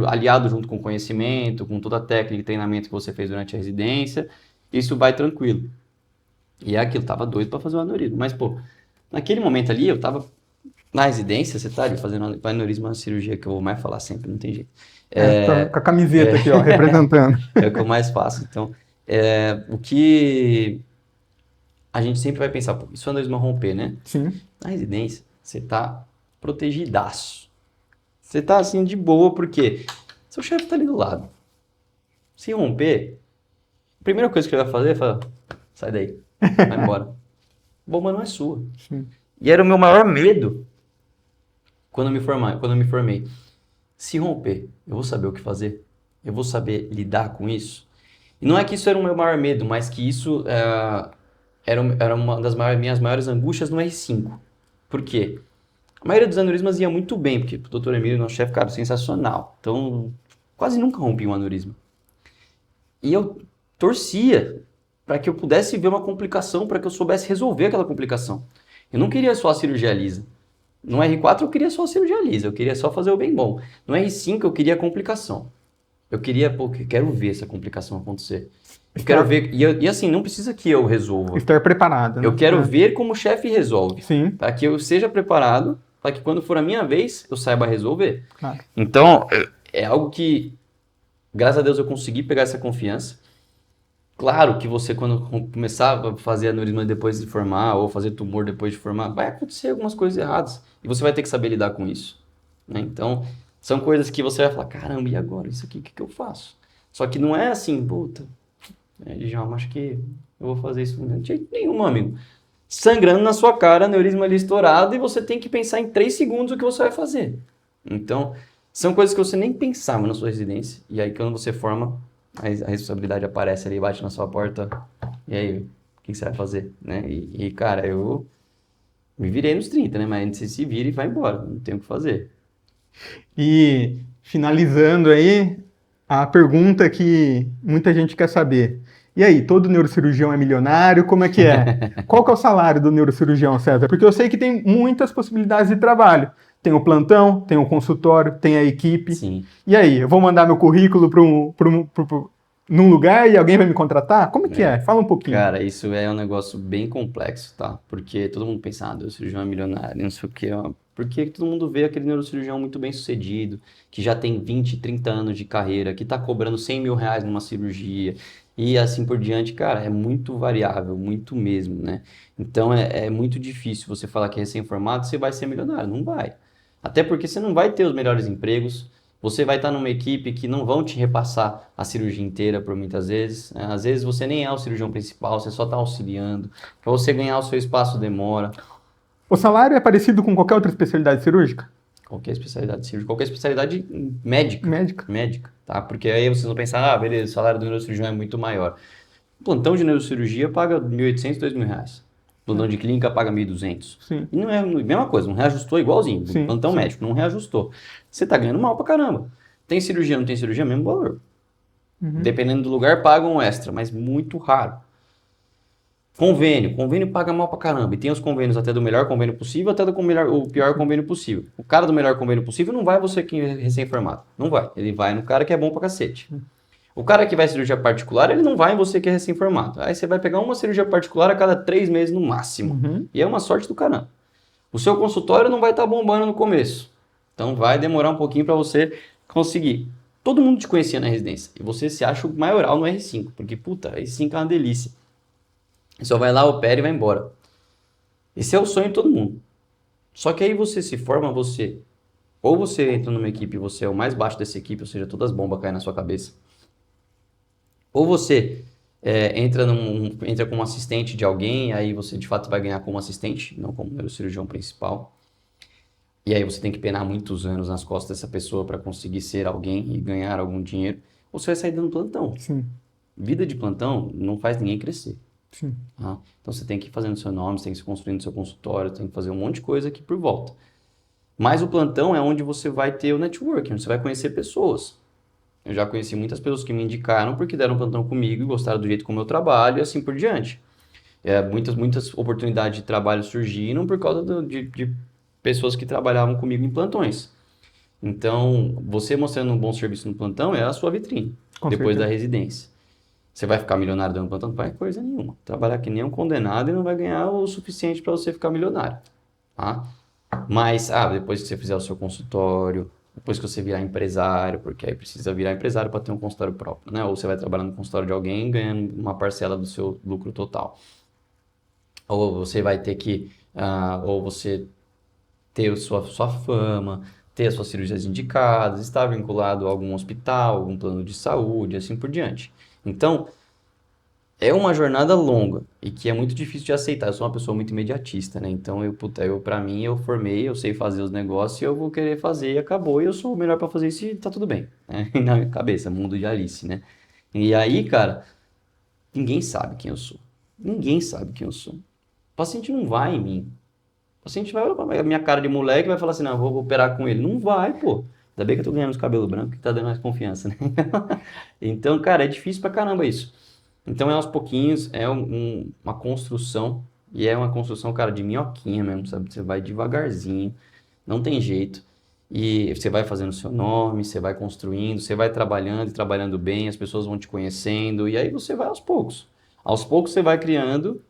aliado junto com o conhecimento, com toda a técnica e treinamento que você fez durante a residência, isso vai tranquilo. E é aquilo, tava doido para fazer o aneurisma. Mas, pô, naquele momento ali, eu tava na residência, você tá ali fazendo aneurisma, uma cirurgia que eu vou mais falar sempre, não tem jeito. Tá com a camiseta aqui, ó, representando. É o que eu mais faço. Então, o que a gente sempre vai pensar, pô, isso é aneurisma romper, né? Sim. Na residência, você tá protegidaço. Você tá assim de boa, porque seu chefe tá ali do lado. Se romper, a primeira coisa que ele vai fazer é falar, sai daí, vai embora. A bomba não é sua. Sim. E era o meu maior medo, quando eu me formei, se romper, eu vou saber o que fazer? Eu vou saber lidar com isso? E não é que isso era o meu maior medo, mas que isso era uma das minhas maiores angústias no R5. Por quê? A maioria dos aneurismas ia muito bem, porque o Dr. Emílio, nosso chefe, cara, sensacional. Então, quase nunca rompi um aneurisma. E eu torcia para que eu pudesse ver uma complicação, para que eu soubesse resolver aquela complicação. Eu não queria só a cirurgia lisa. No R4 eu queria só a cirurgia lisa, eu queria só fazer o bem bom. No R5 eu queria a complicação. Eu queria, pô, quero ver essa complicação acontecer. Eu quero ver, e assim, não precisa que eu resolva. Estar preparado, né? Eu quero ver como o chefe resolve. Sim. Para que eu seja preparado, para que quando for a minha vez, eu saiba resolver. Claro. Então, é algo que, graças a Deus, eu consegui pegar essa confiança. Claro que você, quando começar a fazer aneurisma depois de formar, ou fazer tumor depois de formar, vai acontecer algumas coisas erradas. E você vai ter que saber lidar com isso. Né? Então, são coisas que você vai falar, caramba, e agora? Isso aqui, o que eu faço? Só que não é assim, puta, já acho que eu vou fazer isso de jeito nenhum, amigo. Sangrando na sua cara, aneurisma ali estourado, e você tem que pensar em 3 segundos o que você vai fazer. Então, são coisas que você nem pensava na sua residência. E aí, quando você forma, a responsabilidade aparece ali, bate na sua porta. E aí, o que você vai fazer? Né? E, cara, eu me virei nos 30, né? Mas você se vira e vai embora. Não tem o que fazer. E, finalizando aí, a pergunta que muita gente quer saber. E aí, todo neurocirurgião é milionário? Como é que é? Qual que é o salário do neurocirurgião, César? Porque eu sei que tem muitas possibilidades de trabalho. Tem o plantão, tem o consultório, tem a equipe. Sim. E aí, eu vou mandar meu currículo num lugar e alguém vai me contratar? Como é que é? Fala um pouquinho. Cara, isso é um negócio bem complexo, tá? Porque todo mundo pensa, neurocirurgião é milionário, não sei o que, ó. Porque todo mundo vê aquele neurocirurgião muito bem sucedido, que já tem 20, 30 anos de carreira, que tá cobrando 100 mil reais numa cirurgia, e assim por diante, cara, é muito variável, muito mesmo, né? Então é muito difícil você falar que é recém-formado, você vai ser milionário, não vai. Até porque você não vai ter os melhores empregos, você vai estar numa equipe que não vão te repassar a cirurgia inteira por muitas vezes. Né? Às vezes você nem é o cirurgião principal, você só está auxiliando. Para você ganhar o seu espaço demora. O salário é parecido com qualquer outra especialidade cirúrgica? Qualquer especialidade cirúrgica, qualquer especialidade médica. Médica. Médica, tá? Porque aí vocês vão pensar, beleza, o salário do neurocirurgião é muito maior. O plantão de neurocirurgia paga 1.800, 2.000 reais. Plantão de clínica paga 1.200. Sim. E não é a mesma coisa, não reajustou igualzinho. Sim, Plantão sim. médico, não reajustou. Você tá ganhando mal pra caramba. Tem cirurgia, não tem cirurgia, mesmo valor. Dependendo do lugar, pagam um extra, mas muito raro. Convênio paga mal pra caramba. E tem os convênios até do melhor convênio possível, até o pior convênio possível. O cara do melhor convênio possível não vai você que é recém-formado. Não vai. Ele vai no cara que é bom pra cacete. O cara que vai cirurgia particular, ele não vai em você que é recém-formado. Aí você vai pegar uma cirurgia particular a cada 3 meses no máximo. E é uma sorte do caramba. O seu consultório não vai estar bombando no começo. Então vai demorar um pouquinho para você conseguir. Todo mundo te conhecia na residência. E você se acha o maioral no R5. Porque, puta, R5 é uma delícia. Você só vai lá, opera e vai embora. Esse é o sonho de todo mundo. Só que aí você se forma, ou você entra numa equipe e você é o mais baixo dessa equipe, ou seja, todas as bombas caem na sua cabeça. Ou você entra como assistente de alguém, aí você de fato vai ganhar como assistente, não como neurocirurgião principal. E aí você tem que penar muitos anos nas costas dessa pessoa para conseguir ser alguém e ganhar algum dinheiro. Ou você vai sair dando plantão. Sim. Vida de plantão não faz ninguém crescer. Sim. Tá? Então você tem que ir fazendo seu nome, você tem que se construindo seu consultório, tem que fazer um monte de coisa aqui por volta. Mas o plantão é onde você vai ter o networking, onde você vai conhecer pessoas. Eu já conheci muitas pessoas que me indicaram porque deram plantão comigo e gostaram do jeito como eu trabalho e assim por diante. Muitas oportunidades de trabalho surgiram por causa de pessoas que trabalhavam comigo em plantões. Então, você mostrando um bom serviço no plantão é a sua vitrine, depois da residência. Você vai ficar milionário dando plantão? Não vai coisa nenhuma. Trabalhar que nem um condenado e não vai ganhar o suficiente para você ficar milionário. Tá? Mas, depois que você fizer o seu consultório, depois que você virar empresário, porque aí precisa virar empresário para ter um consultório próprio, né? Ou você vai trabalhar no consultório de alguém ganhando uma parcela do seu lucro total. Ou você vai ter que... ou você ter sua fama, ter as suas cirurgias indicadas, estar vinculado a algum hospital, algum plano de saúde, assim por diante. Então, é uma jornada longa e que é muito difícil de aceitar. Eu sou uma pessoa muito imediatista, né? Então, pra mim, eu formei, eu sei fazer os negócios e eu vou querer fazer e acabou. E eu sou o melhor pra fazer isso e tá tudo bem, né? Na minha cabeça, mundo de Alice, né? E aí, cara, ninguém sabe quem eu sou. Ninguém sabe quem eu sou. O paciente não vai em mim. O paciente vai olhar pra minha cara de moleque e vai falar assim, não, eu vou operar com ele. Não vai, pô. Ainda bem que eu tô ganhando os cabelos brancos que tá dando mais confiança, né? Então, cara, é difícil pra caramba isso. Então é aos pouquinhos, é uma construção, e é uma construção, cara, de minhoquinha mesmo, sabe? Você vai devagarzinho, não tem jeito, e você vai fazendo o seu nome, você vai construindo, você vai trabalhando e trabalhando bem, as pessoas vão te conhecendo, e aí você vai aos poucos. Aos poucos você vai criando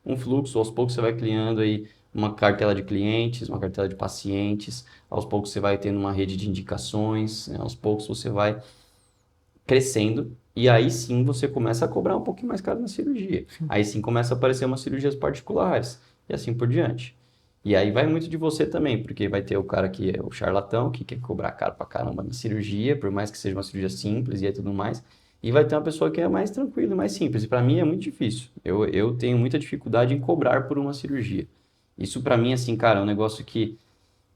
um fluxo, aos poucos você vai criando aí uma cartela de clientes, uma cartela de pacientes, aos poucos você vai tendo uma rede de indicações, né? Aos poucos você vai crescendo, e aí sim você começa a cobrar um pouquinho mais caro na cirurgia. Aí sim começa a aparecer umas cirurgias particulares, e assim por diante. E aí vai muito de você também, porque vai ter o cara que é o charlatão, que quer cobrar caro pra caramba na cirurgia, por mais que seja uma cirurgia simples e aí tudo mais. E vai ter uma pessoa que é mais tranquila, mais simples. E pra mim é muito difícil. Eu tenho muita dificuldade em cobrar por uma cirurgia. Isso pra mim, assim, cara, é um negócio que,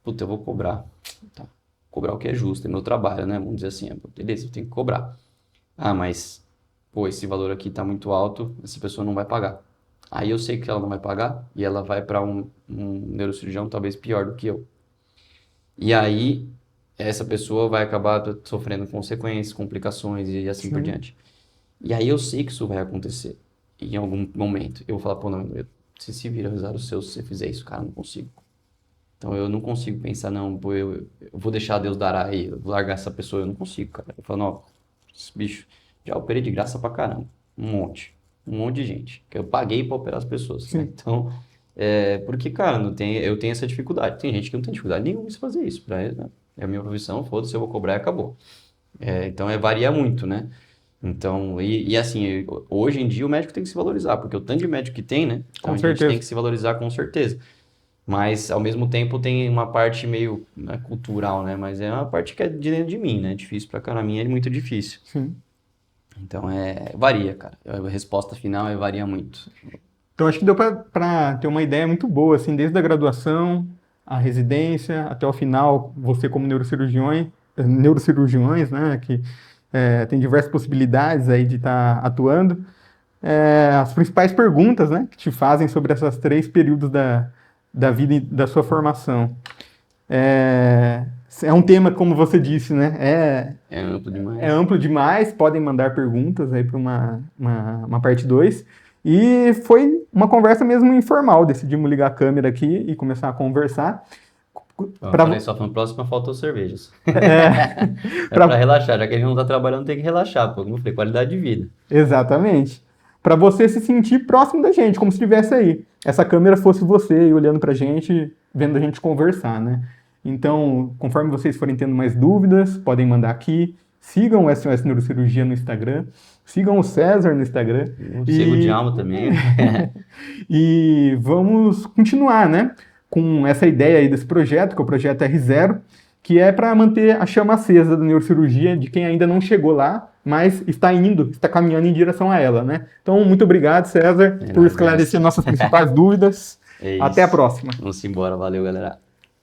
puta, eu vou cobrar. Tá. Cobrar o que é justo, é meu trabalho, né? Vamos dizer assim, beleza, eu tenho que cobrar. Ah, mas, pô, esse valor aqui tá muito alto, essa pessoa não vai pagar. Aí eu sei que ela não vai pagar e ela vai para um neurocirurgião talvez pior do que eu. E aí essa pessoa vai acabar sofrendo consequências, complicações e assim por Sim. diante. E aí eu sei que isso vai acontecer em algum momento. Eu vou falar, pô, não, você se vira, rezar os seus se você fizer isso, cara, eu não consigo. Então eu não consigo pensar, não, pô, eu vou deixar Deus dará aí, eu vou largar essa pessoa, eu não consigo, cara. Eu falo, não, esse bicho, já operei de graça pra caramba, um monte de gente, que eu paguei pra operar as pessoas, né? Sim. Então, porque, cara, eu tenho essa dificuldade. Tem gente que não tem dificuldade nenhuma em fazer isso, pra ele, né? É a minha profissão, foda-se, eu vou cobrar e acabou. Então, varia muito, né? Então, e assim, hoje em dia o médico tem que se valorizar, porque o tanto de médico que tem, né? Então Com a gente certeza. tem que se valorizar com certeza. Mas, ao mesmo tempo, tem uma parte meio, né, cultural, né? Mas é uma parte que é de dentro de mim, né? Difícil pra caramba. A minha é muito difícil. Sim. Então, varia, cara. A resposta final varia muito. Então, acho que deu para ter uma ideia muito boa, assim, desde a graduação, a residência, até o final, você como neurocirurgiões, né, que tem diversas possibilidades aí de estar atuando. As principais perguntas, né, que te fazem sobre esses 3 períodos da vida e da sua formação. É um tema, como você disse, né, É amplo demais. é amplo demais, podem mandar perguntas aí para uma parte 2. E foi uma conversa mesmo informal, decidimos ligar a câmera aqui e começar a conversar. Falei só, na próxima faltou cervejas. É, Pra relaxar, já que a gente não tá trabalhando, tem que relaxar, pô. Como eu falei, qualidade de vida. Exatamente. Para você se sentir próximo da gente, como se estivesse aí. Essa câmera fosse você aí olhando pra gente, vendo a gente conversar, né? Então, conforme vocês forem tendo mais dúvidas, podem mandar aqui. Sigam o SOS Neurocirurgia no Instagram. Sigam o César no Instagram. Siga o Djalma também. E vamos continuar, né? Com essa ideia aí desse projeto, que é o projeto R0, que é para manter a chama acesa da neurocirurgia de quem ainda não chegou lá, mas está caminhando em direção a ela, né? Então, muito obrigado, César, por esclarecer nossas principais dúvidas. Até a próxima. Vamos embora, valeu, galera.